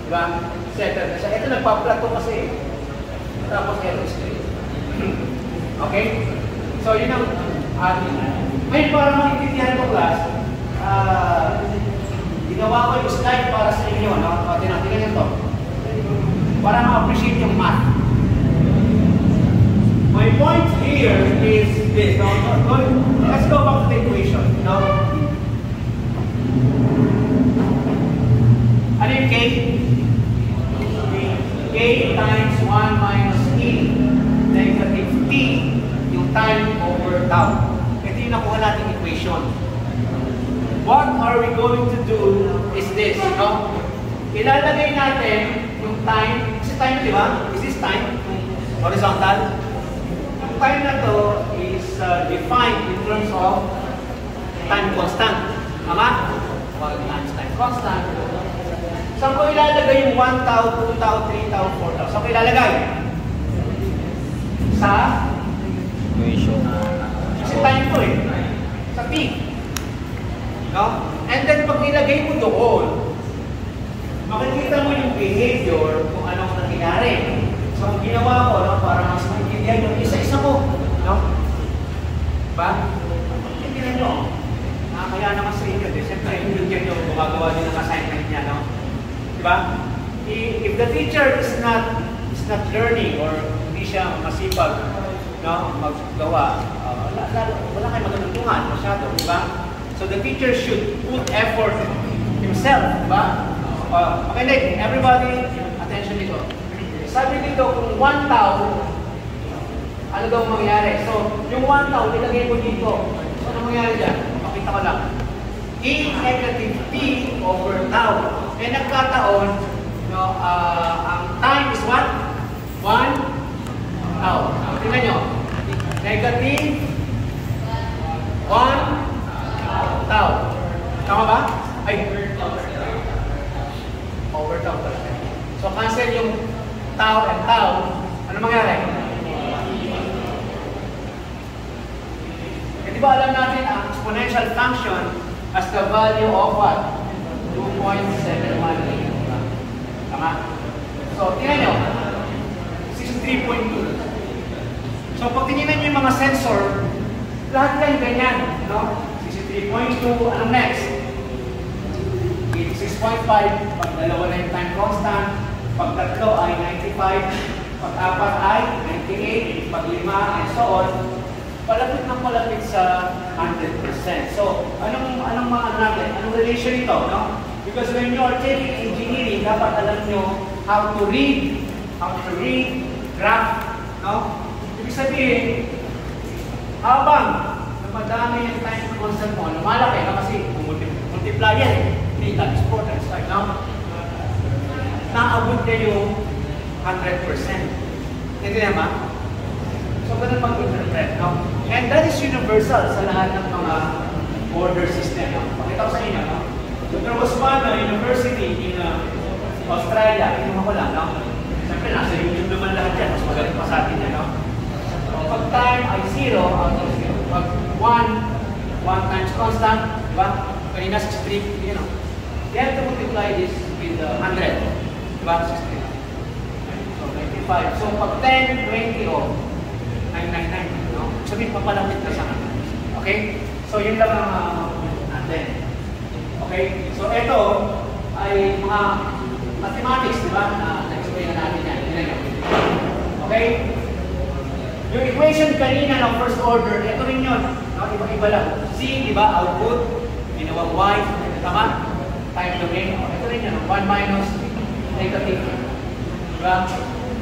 [SPEAKER 1] diba? Settle na siya. Ito nagpa-plateau kasi. Tapos ito straight. Okay? So, yun ang ating. Ngayon, para maintindihan ko, class, ginawa ko yung slide para sa inyo, no? Tingnan nyo ito. Para ma-appreciate yung math. My point here is this. No? Let's go back to the equation. No? Ano yung K? K times 1 minus E negative T yung time over tau. Ito yung nakuha natin equation. What are we going to do is this. No? Ilalagay natin yung time. Kasi time, di ba? Is this time? Horizontal? Yung time na to is defined in terms of time constant. Tama? 1 times time constant. Saan ko ilalagay yung 1 tau, 2 tau, 3 tau, 4 tau? Saan ko ilalagay? Sa
[SPEAKER 2] Equation.
[SPEAKER 1] Kasi time ko eh. Sa T. No? And then pag nilagay mo doon, makikita mo yung behavior kung anong nangyari. So ang ginawa ko, no, para mas maintindihan yung isa-isa ko. No? Diba? Maintindihan nyo. Kaya naman sa inyo. Siyempre, yung yun yung gumagawa din ng assignment niya. No? Diba? If the teacher is not learning or hindi siya masipag, no, maggawa, wala kayong magandungan masyado, diba? So the teacher should put effort himself, diba? Okay, everybody, attention dito. Sabi dito, kung 1 tau, ano daw mangyari? So, yung 1 tau, ilagay mo dito. So, ano mangyari dyan? Pakita ko lang. E negative T over tau. Eh, nagkataon, no, ang time is what? 1 tau. Tingnan nyo. Negative 1 tau. Tama ba? Ay, over tau talaga. So, cancel yung tau and tau. Ano mangyari? Eh, di ba alam natin ang exponential function as the value of what? 2.718. Tama? So, tingnan nyo. 63.2. So, pag tinignan nyo yung mga sensor, lahat lang ganyan. No? 63.2. Anong next? 86.5. Pag dalawa na yung time constant. Pag tatlo ay 95. Pag apat ay 98. Pag lima and so on. Palapit ng palapit sa 100%. So, anong natin? Anong relation ito? No? Because when you are taking engineering, dapat alam nyo how to read, graph, no? Ibig sabihin, habang madami yung time constant mo, lumalaki na kasi multiply yan eh. 3 times 4 times 5, no? Naabot na yung 100%. Hindi naman? So, ganun mag-interpret, no? And that is universal sa lahat ng mga order system, no? Pakita ko sa inyo, no? So, there was one university in Australia, inuha ko lang, no? Siyempre, nasa YouTube naman lahat yan, mas magaling pa sa atin yan, no? So, pag time ay 0 out of 0, pag 1 times constant, diba? Kanina 63, you know. They have to multiply this with 100, diba? 63. So, 95. So, pag 10, 20, oh, 999, no? Sabihin, papalapit na sa akin. Okay? So, yun lang ang natin. Okay? So, ito ay mga mathematics, di ba? Na-explain na natin yan. Okay? Yung equation kanina ng first order, ito rin yun. No? Iba-iba lang. C, di ba? Output. Ginawang Y. Tama? Time domain. Ito rin yun. 1 minus negative. Di ba?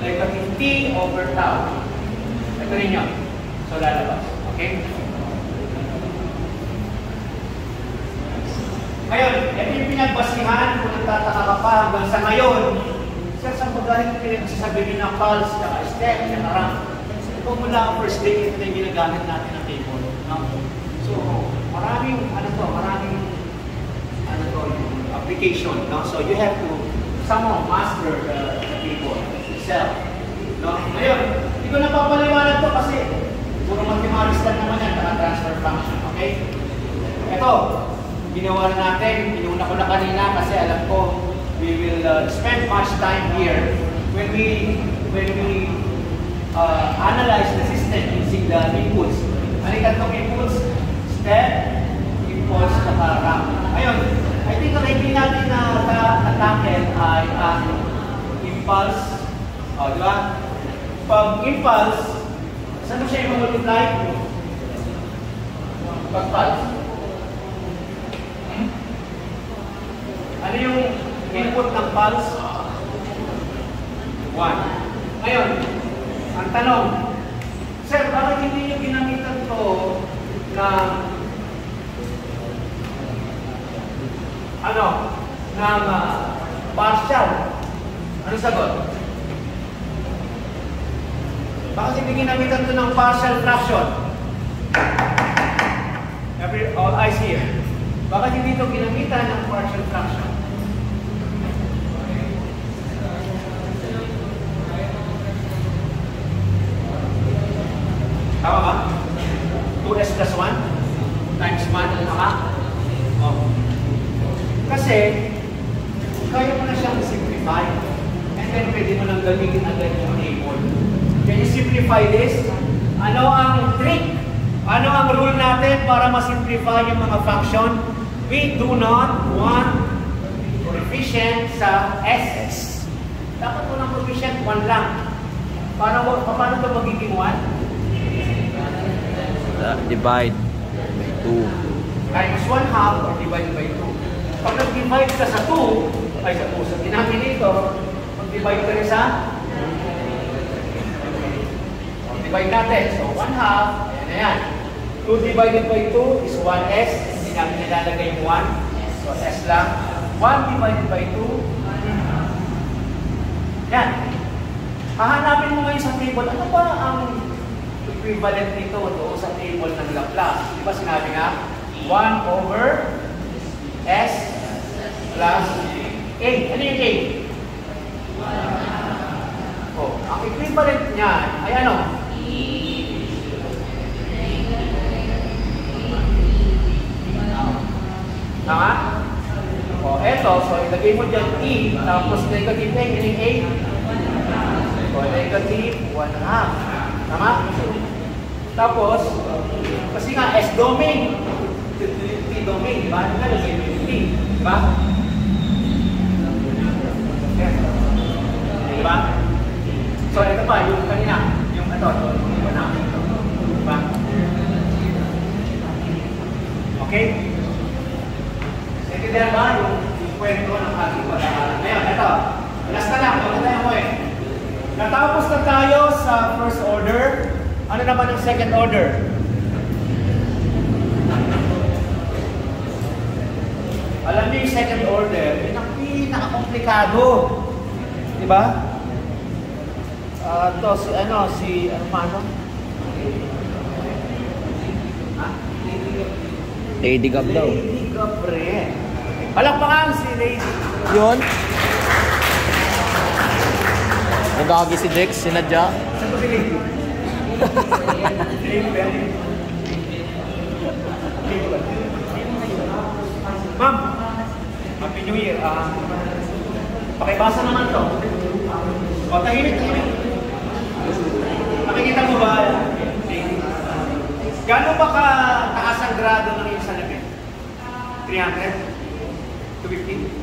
[SPEAKER 1] Negative T over tau. Ito rin yun. So, lalabas. Okay? Ngayon, ito yung pinagbasihan kung nagtataka ka pa hanggang sa ngayon. Sir, saan ba galing kayo nagsasabihin ng pulse, saka step, saka rank? Kung mula ang first day, ito na yung ginagamit natin ng table. No? So, maraming application. No? So, you have to someone master the keyboard itself. No? Ngayon, hindi ko napapaliwanag to kasi puro mathematics lang naman yan, transfer function. Okay? Ito, ginawa na natin, inuna ko na kanina kasi alam ko we will spend much time here when we analyze the system using the inputs. Ano yung tatlong inputs? Step, impulse, saka ramp. Ngayon, I think ang hindi natin na-tackle ay ang impulse. O, di ba? Pag impulse, saan mo siya i-multiply? Pag pulse. Ano yung input ng pulse? 1. Ngayon, ang tanong, Sir, bakit hindi nyo ginamitan to na partial? Ano sagot? Bakit hindi ginamitan to ng partial fraction? All eyes here. Bakit hindi ito ginamitan ng partial fraction? Tama ba? 2s plus 1 times 1, tama? Oh. Kasi, kaya mo na siyang simplify and then pwede mo nang gamitin agad yung table. Can you simplify this? Ano ang trick? Ano ang rule natin para ma-simplify yung mga function? We do not want coefficient sa S. Dapat mo ng coefficient 1 lang. Paano ito magiging 1?
[SPEAKER 2] Divide by 2.
[SPEAKER 1] Times 1/2 or divide by 2. Pag nag-divide ka sa 2, ay sa denominator, mag-divide ka rin sa divide natin. So 1/2, ayan na yan. 2 divided by 2 is 1s. Hindi namin nilalagay yung 1. So s lang. 1 divided by 2. Yan. Hahanapin mo ngayon sa table, ano ba ang equivalent nito doon sa table ng Laplace? Di ba sinabi nga? 1 over s plus a. Ano yung a? Oh, ang equivalent niyan ay ano? Tama? O, eto. So, ilagay mo dyan e. Tapos negative a. Yung a. O, negative 1/2. Tama? Tapos, kasi nga, S-domain. T-domain, di ba? Nalagay mo yung T. Di ba? Di ba? So, ito pa, yung kanina. Yung ito. Yung namin ito. Di ba? Okay? Naintindihan ba yung kwento ng ating pag-aaral? Ngayon, ito. Last na lang. Huwag na tayo mo eh. Natapos na tayo sa first order. Ano naman yung second order? Alam niyo yung second order, yun ang pinaka-komplikado. Diba? Ito, si ano? Ha?
[SPEAKER 2] Lady Gab daw.
[SPEAKER 1] Lady Gab rin. Palakpakan si Lady.
[SPEAKER 2] Yun. Nagagi si Dex, sinadya.
[SPEAKER 1] Saan ko si Lady? Ma'am, Happy New Year. Pakibasa naman to. O, tahimik. Nakikita mo ba? Gano'n ba ka-taas ang grado ng iyong salamin? 300? 250?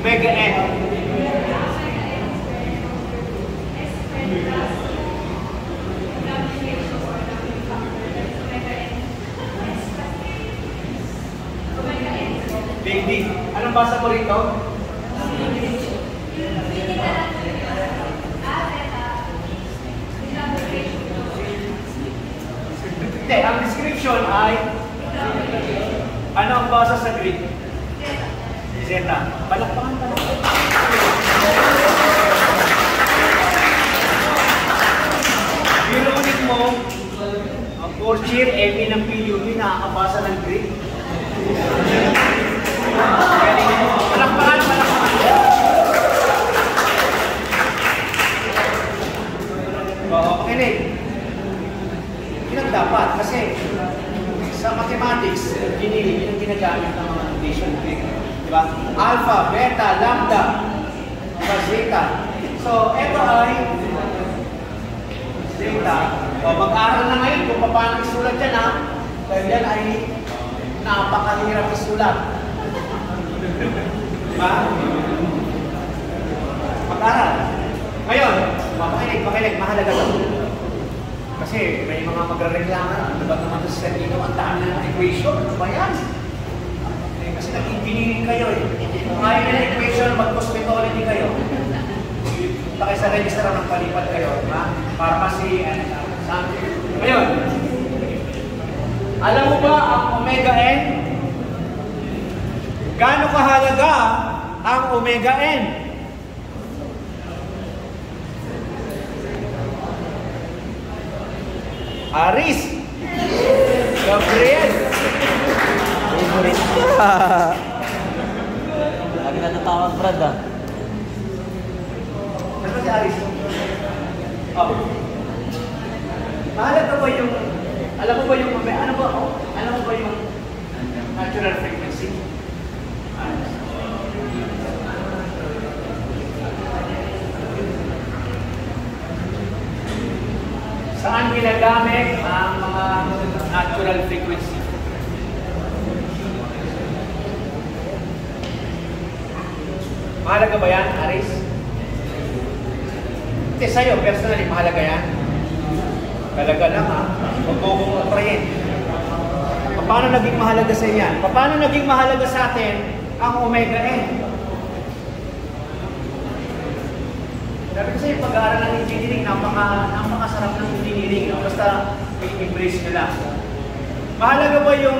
[SPEAKER 1] Mega N. Lady, anong basa mo rito? Hindi, ang description ay ano ang basa sa Greek? Zeta. Palakpakan. narinig mo, ang fourth year, MA ng PUP, nakakabasa ng grade. Palakpakan, palakpakan. Oo, pakinig. Yun ang dapat kasi sa mathematics, engineering, yun ang ginagamit ng mga notation. Diba? Alpha, beta, lambda, zeta. So, ito ay zeta. O, mag-aaral na ngayon kung paano isulat yan, ha? Dahil yan ay napakahirap isulat. Diba? Mag-aaral. Ngayon, makinig, mahalaga ito. Kasi may mga magre-reklama, ano ba naman sa dito, ang dami na ng equation, ano ba yan? Kasi nag-engineering kayo eh. Kung ayaw na equation, mag-cosmetology kayo. Punta kayo sa register ng palipat kayo, diba? Pharmacy and something. Ngayon, alam mo ba ang omega n? Gaano kahalaga ang omega n? Aris, Gabriel,
[SPEAKER 2] Favorite ka. Lagi na natawag, Brad, ah.
[SPEAKER 1] ano si Aris? Oh. Mahalaga ba yung, alam mo ba yung, alam mo ba yung natural frequency? Saan ginagamit ang mga natural frequency? Mahalaga ba yan, Aris? Hindi, sa'yo, personally, mahalaga yan? Talaga lang, ha? Huwag mo kong aprayin. Paano naging mahalaga sa yan? Paano naging mahalaga sa atin ang omega n? Sabi ko sa'yo, pag-aaral ng engineering, napakasarap ng engineering. Basta i-embrace nyo lang. Mahalaga ba yung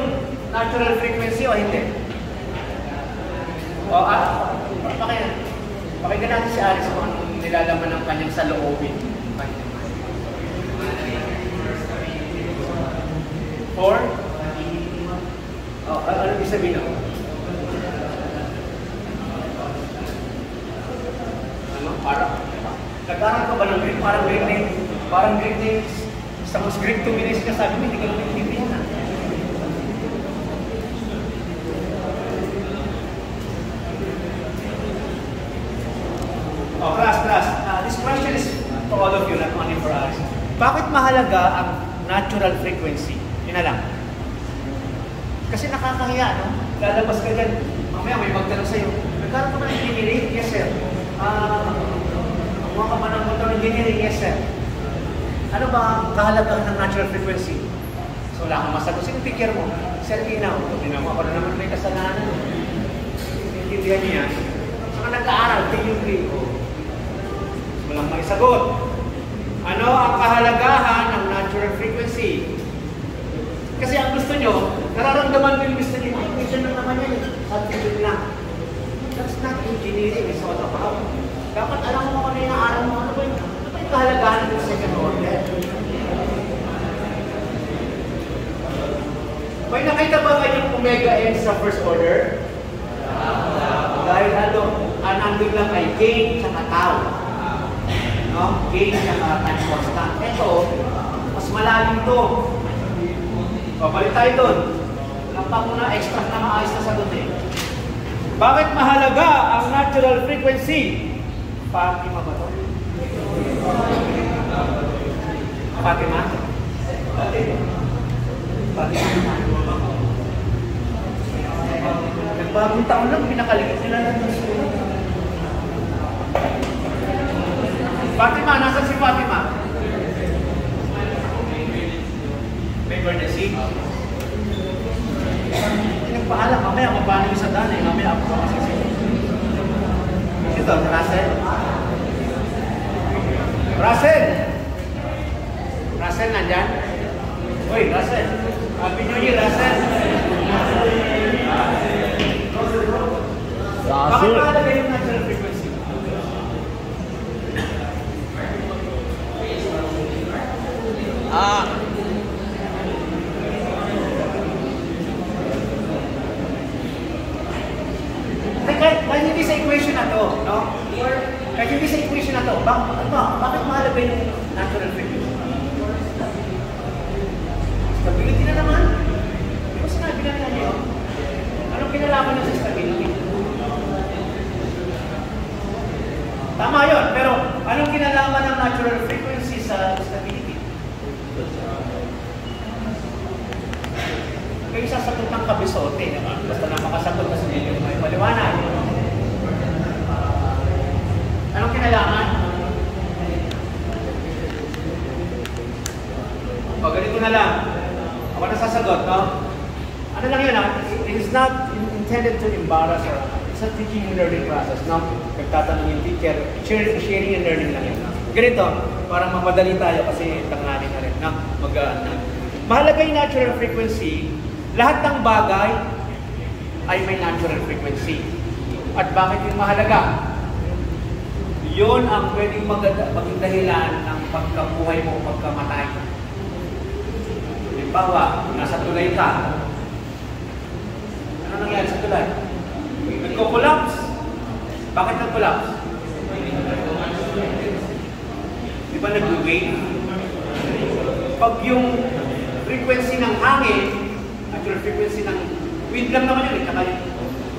[SPEAKER 1] natural frequency o hindi? O, pakinggan natin si Aris kung anong nilalaman ng kanyang saloobin. Or, ano ibig sabihin ako? Nag-aaral ka ba ng Greek? Parang Greek din. Sa mas Greek 2 minutes ka sabi mo, hindi ka lang nagtibihan, ha? Oh, class. This question is for all of you, not only for us. Bakit mahalaga ang natural frequency? Yun na lang. Kasi nakakahiya, no? Lalabas ka dyan. Mamaya may magtanong sa'yo. Nagkaroon ka ba ng engineering? Yes, sir. Mga kamanang motor engineering, yes sir. Ano ba ang kahalagahan ng natural frequency? So wala kang masagot. Sino picture mo? Sir Ginaw. Tingnan mo, ako na naman may kasalanan. Intindihan niya. Saka nag-aaral, theory. Walang may sagot. Ano ang kahalagahan ng natural frequency? Kasi ang gusto nyo, nararamdaman ko yung gusto nyo. Ay, mission lang naman yan. Substitute lang. That's not engineering. It's all about. Dapat alam mo kung ano yung aaral mo, ano ba yung kahalagahan ng second order? May nakita ba kayong omega n sa first order? Dahil nandun lang ay gain sa tau. No? Gain sa time constant. Ito, mas malalim to. Balik tayo doon. Lampa mo na, extract na maayos na sagot eh. Bakit mahalaga ang natural frequency? Fatima ba ito? Fatima? Nagbagong taon lang, pinakalikot nila lang ng school. Fatima, nasan si Fatima? Paper na seat. Nagpaalam, mamaya mabano yung sa daan eh. Mamaya ako pa masasip. Ito, Russell. Russell, nandyan? Uy, Russell. Happy New Year, Russell. Bakit mahalaga yung natural frequency? No? Kahit hindi sa equation na to, bakit mahalaga yung natural frequency? Stability na naman. Di ba sinabi na niyo? Anong kinalaman niya sa stability? Tama yun, pero anong kinalaman ng natural frequency sa stability? Kayo sasagot ng kabisote, naman. Basta na makasagot kasi medyo may maliwanag. Anong kinalaman? O, ganito na lang. Ako na sasagot, no? Ano lang yun, ha? It is not intended to embarrass or it's a teaching and learning process, no? Nagtatanong yung teacher, sharing and learning lang yun. Ganito, para mamadali tayo kasi tanghali na rin, no? Mahalaga yung natural frequency. Lahat ng bagay ay may natural frequency. At bakit yung mahalaga? Yun ang pwedeng maging dahilan ng pagkabuhay mo o pagkamatay. Halimbawa, nasa tulay ka. Ano nangyari sa tulay? Nagko-collapse. Bakit nag-collapse? Di ba nag-wave? Pag yung frequency ng hangin, natural frequency ng wind lang naman yun,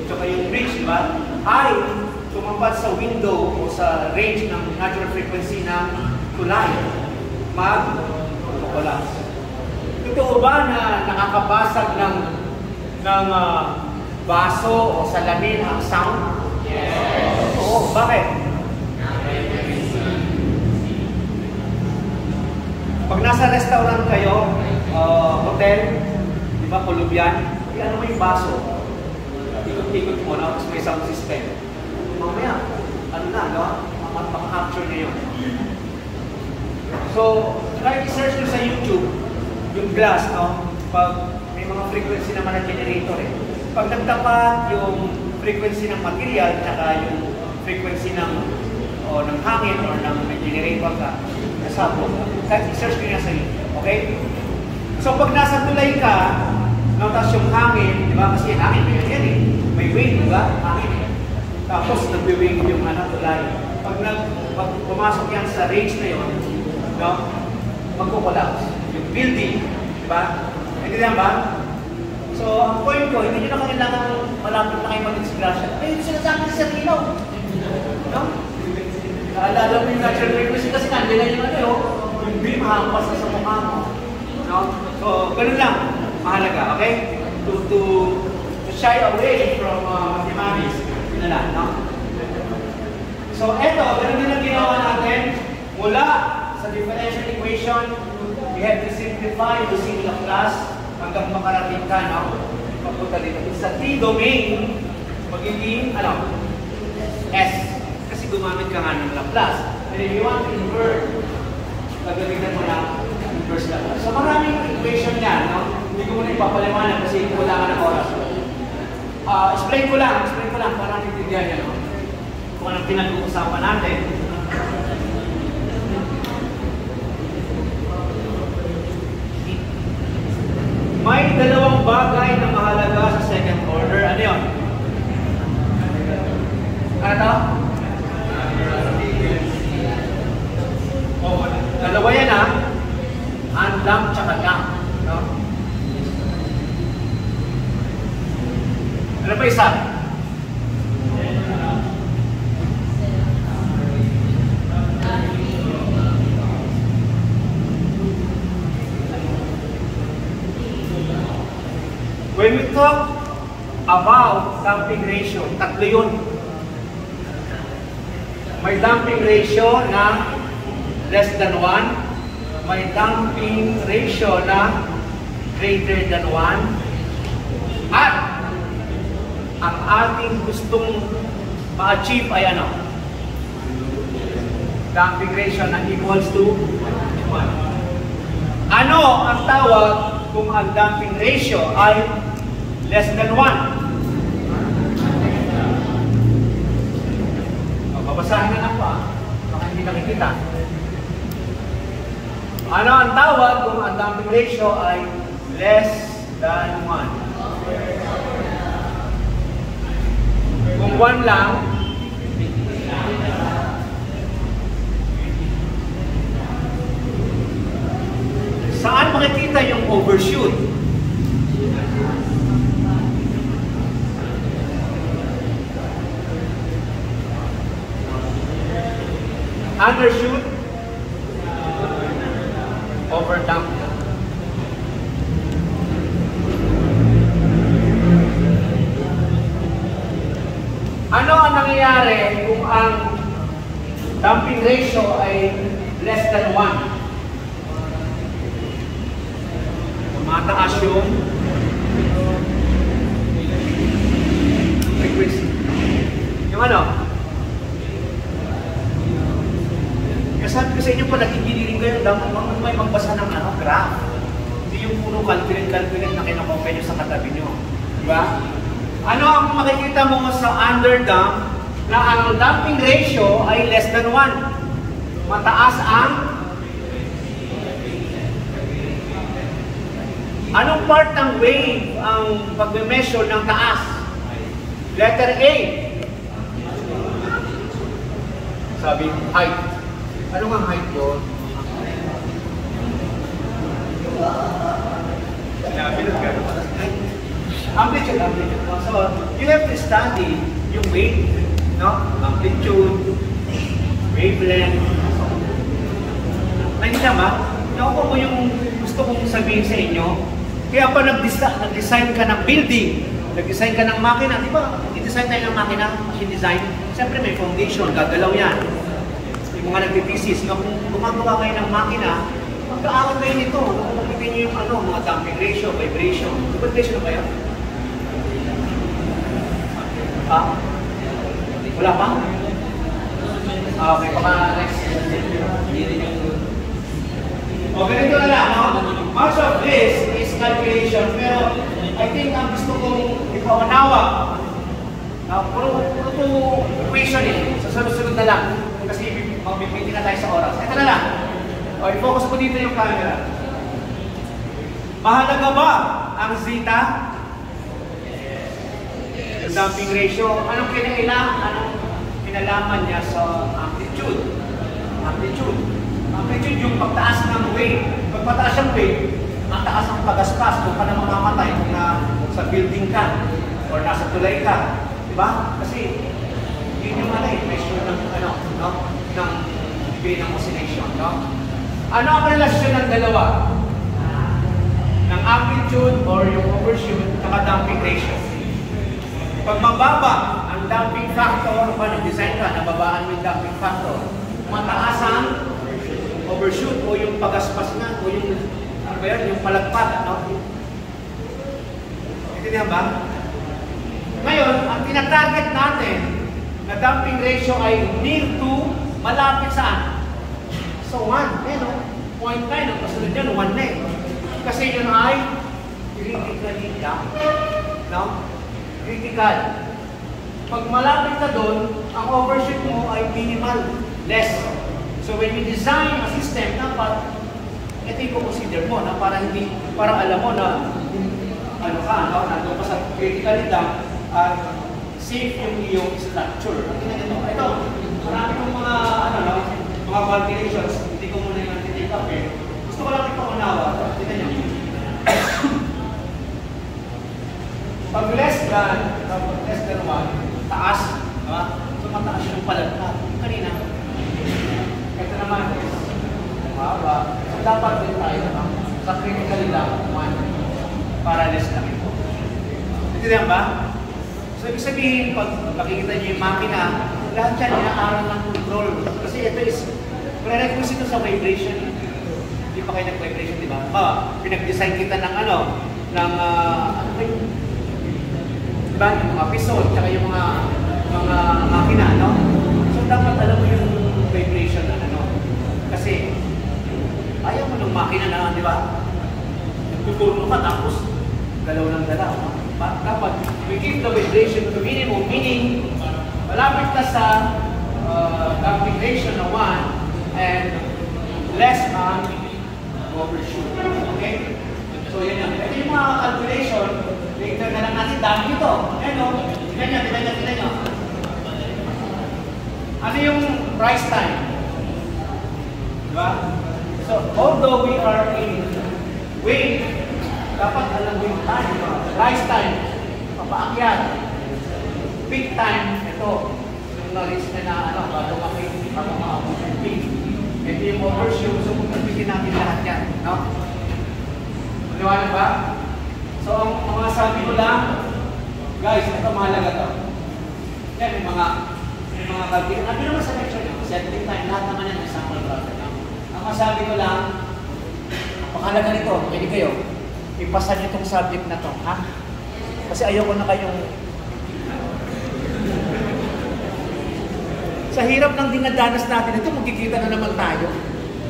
[SPEAKER 1] tsaka yung bridge, di ba? Ay tumampat sa window o sa range ng natural frequency ng tulay, mag-collapse. Totoo ba na nakakabasag ng baso o salamin ang sound? Yes. Oo. Bakit? Pag nasa restaurant kayo, hotel, di ba, Columbian, ano mo yung baso? Ikot-ikot mo na, tapos may sound system. Mamaya, ano na, no? Maka-capture niya yun. So, try i-search nyo sa YouTube, yung glass, no? Pag may mga frequency naman ng generator eh. Pag nagtapat yung frequency ng material, tsaka yung frequency ng hangin or ng generator ka, nasabog. Kahit i-search nyo na sa YouTube, okay? So, pag nasa tulay ka, no, tapos yung hangin, di ba? Kasi yung hangin, may yan eh. May wind, di ba? Hangin eh. Tapos nagbe-wing yung tulay. Pag pumasok yan sa range na yun, no, magkukolapse. Yung building, di ba? Nagkailan ba? So, ang point ko, hindi nyo na kailangan malapit na kayo mag-disgrasya. Ay, hindi sinasabi sa ilaw. No? Naalala mo yung natural frequency kasi nandila yung yung beam hampas na sa mukha mo. No? So, ganun lang. Mahalaga, okay? To shy away from mathematics. Yun na lang, no? So, eto, ganun din ang ginawa natin. Mula sa differential equation, we have to simplify using Laplace hanggang makarating ka, no? Papunta dito. Sa t-domain, magiging, S. Kasi gumamit ka nga ng Laplace. And if you want to invert, gagamitan mo lang inverse Laplace. So, maraming equation yan, no? Hindi ko muna ipapaliwanag kasi wala ka ng oras. Explain ko lang para natindihan niya, no? Kung anong pinag-uusapan natin. May dalawang bagay na mahalaga sa second order. Ano yun? Ano to? Dalawa yan, ha? Undamped tsaka damped. No? Ano pa isa? When we talk about damping ratio, tatlo yun. May damping ratio na less than 1, may damping ratio na greater than 1, at ang ating gustong ma-achieve ay ano? Damping ratio na equals to 1. Ano ang tawag kung ang damping ratio ay less than 1? Babasahin na lang po, baka hindi nakikita. Ano ang tawag kung ang damping ratio ay less than 1? Kung 1 lang, Saan makikita yung overshoot? Undershoot, overdump. Ano ang nangyayari kung ang dumping ratio ay less than 1? Mataas yung frequency. Yung ano? Sabi ko sa inyo po, nag-engineering kayo, dapat may magbasa ng graph. Hindi yung puro calculate na kinakompare nyo sa katabi nyo. Diba? Ano ang makikita mo sa underdump na ang dumping ratio ay less than 1? Mataas ang... Anong part ng wave ang pag-measure ng taas? Letter A. Sabi, height. Ano nga height doon? Sinabi na gano'n. Amplitude. So, you have to study yung wave, no? Amplitude, wavelength. Nandiyan ba? Nakuha mo yung gusto kong sabihin sa inyo. Kaya pa nag-design ka ng building, nag-design ka ng makina, di ba? I-design tayo ng makina, machine design. Siyempre may foundation, gagalaw yan. Yung mga nagtithesis, kung gumagawa kayo ng makina, magkaaral kayo nito. Nakukupitin nyo yung mga damping ratio, vibration. Vibration na ba yan? Wala pa? Okay, baka next. Okay, ganito na lang. Much of this is calculation, pero I think ang gusto kong ipaunawa. Puro equation sa sunod-sunod na lang. Kasi mag-meeting na tayo sa oras. Ito na lang. I-focus mo dito yung camera. Mahalaga ba ang zeta? Yung damping ratio. Anong kinalaman niya sa amplitude? Amplitude yung pagtaas ng wave. Pag pataas yung wave, mataas ang pagaspas kung ka na mamamatay kung sa building ka or nasa tulay ka. Diba? Kasi yun yung measure ng ng degree ng oscillation, no? Ano ang relasyon ng dalawa? Ng amplitude or yung overshoot at damping ratio. Pag mababa ang damping factor, kung nag-design ka, nababaan mo yung damping factor, mataas ang overshoot o yung pagaspas na o yung yung palagpat, no? Intindihan ba? Ngayon, ang tinatarget natin na damping ratio ay near to, malapit saan? So 1, 0.9, ang kasunod yan, 1 na eh. Kasi yun ay critically damp. No? Critical. Pag malapit ka doon, ang overshoot mo ay minimal, less. So when you design a system, dapat ito yung consider mo na para alam mo na nandun ka sa critically damp at safe yung iyong structure. Ito, marami kong mga calculations, hindi ko muna yung anti-take up eh. Gusto ko lang ipaunawa. Tignan nyo. Pag less than 1, taas, so mataas yung palagkat. Kanina, ito naman is mahaba. So dapat din tayo sa critically lang 1 para less lang ito. Ito ba? So, ibig sabihin, pag makikita niyo yung makina, lahat yan inaaral ng control. Kasi ito is prerequisite sa vibration. Hindi pa kayo nag-vibration, di ba? Pinag-design kita ng diba? Yung mga episode, tsaka yung mga makina, no? So, dapat alam mo yung vibration na Kasi, ayaw mo ng makina na, di ba? Nagtuturno ka, tapos galaw ng galaw, no? Dapat, we keep the vibration to minimum, meaning, malapit ka sa damping ratio na 1 and less on overshoot. Okay? So, yan yan. Ito yung mga calculation, later na lang natin dami ito. Ayan o. Tignan nyo. Ano yung rise time? Diba? So, although we are in Wait, dapat alam mo yung time. Rise time, papaakyat. Peak time, ito. Yung na-reach na bago makaabot yung peak. Ito yung overshoot. So, kung pagpigin natin lahat yan. No? Maliwanag ba? So, ang mga sabi ko lang, guys, ito mahalaga to. Yan, may mga kalbigan. Ano naman sa lecture nyo? Settling time, lahat naman yan, example bracket. No? Ang masabi ko lang, pakalaga nito, pwede kayo, ipasa nyo itong subject na to, ha? Kasi ayoko na kayong... Sa hirap ng dinadanas natin, ito magkikita na naman tayo.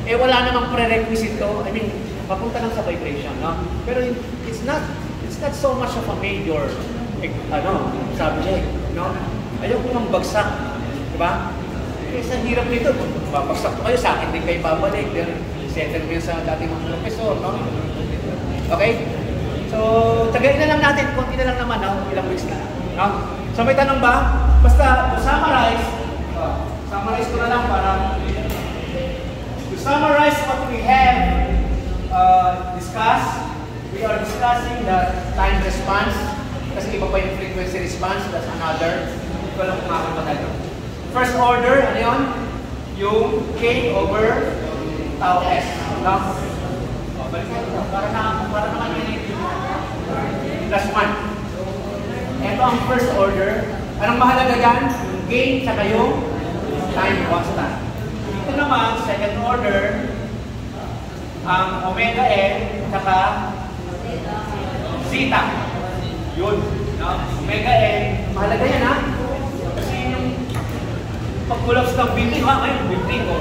[SPEAKER 1] Eh wala namang prerequisite to. I mean, papunta lang sa vibration, no? Pero it's not so much of a major subject, no? Ayoko nang bagsak, di ba? Eh sa hirap nito, babagsak ko kayo, sa akin din kayo babalik. Settle ko sa dating mga professor, no? Okay? So, tagayin na lang natin, konti na lang naman, no? Ilang weeks na, no? So may tanong ba? Basta, to summarize ko na lang para to summarize what we have discussed. We are discussing the time response kasi iba pa yung frequency response, that's another. Ito lang kumakapatal. First order, ano yun? Yung K over tau S. No? Balik mo ito. Para naman yun plus 1. Ito ang first order. Anong mahalaga yan? Yung gain tsaka yung time constant. Ito naman, second order, ang omega N tsaka zeta. Yun. No? Omega N, mahalaga yan ha? Kasi yung pag-collapse ng building, ngayon, building ko,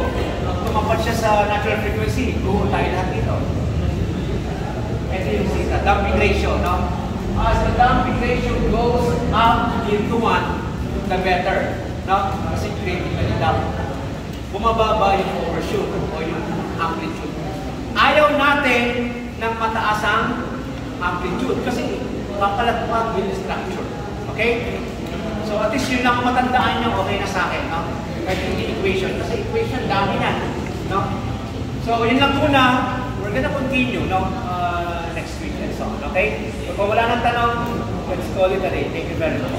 [SPEAKER 1] tumapat siya sa natural frequency, tayo lahat dito. Ito yung zeta, damping ratio, no? As the damping ratio goes up into 1, the better. No? Kasi critically down. Bumababa yung overshoot o yung amplitude. Ayaw natin ng mataasang amplitude kasi papalagpag yung structure. Okay? So at least yun lang matandaan nyo, okay na sa akin. No? Kahit hindi equation. Kasi equation, dami na. No? So yun lang muna. We're gonna continue next week and so on. Okay? Kung wala ng tanong, let's call it a day. Thank you very much.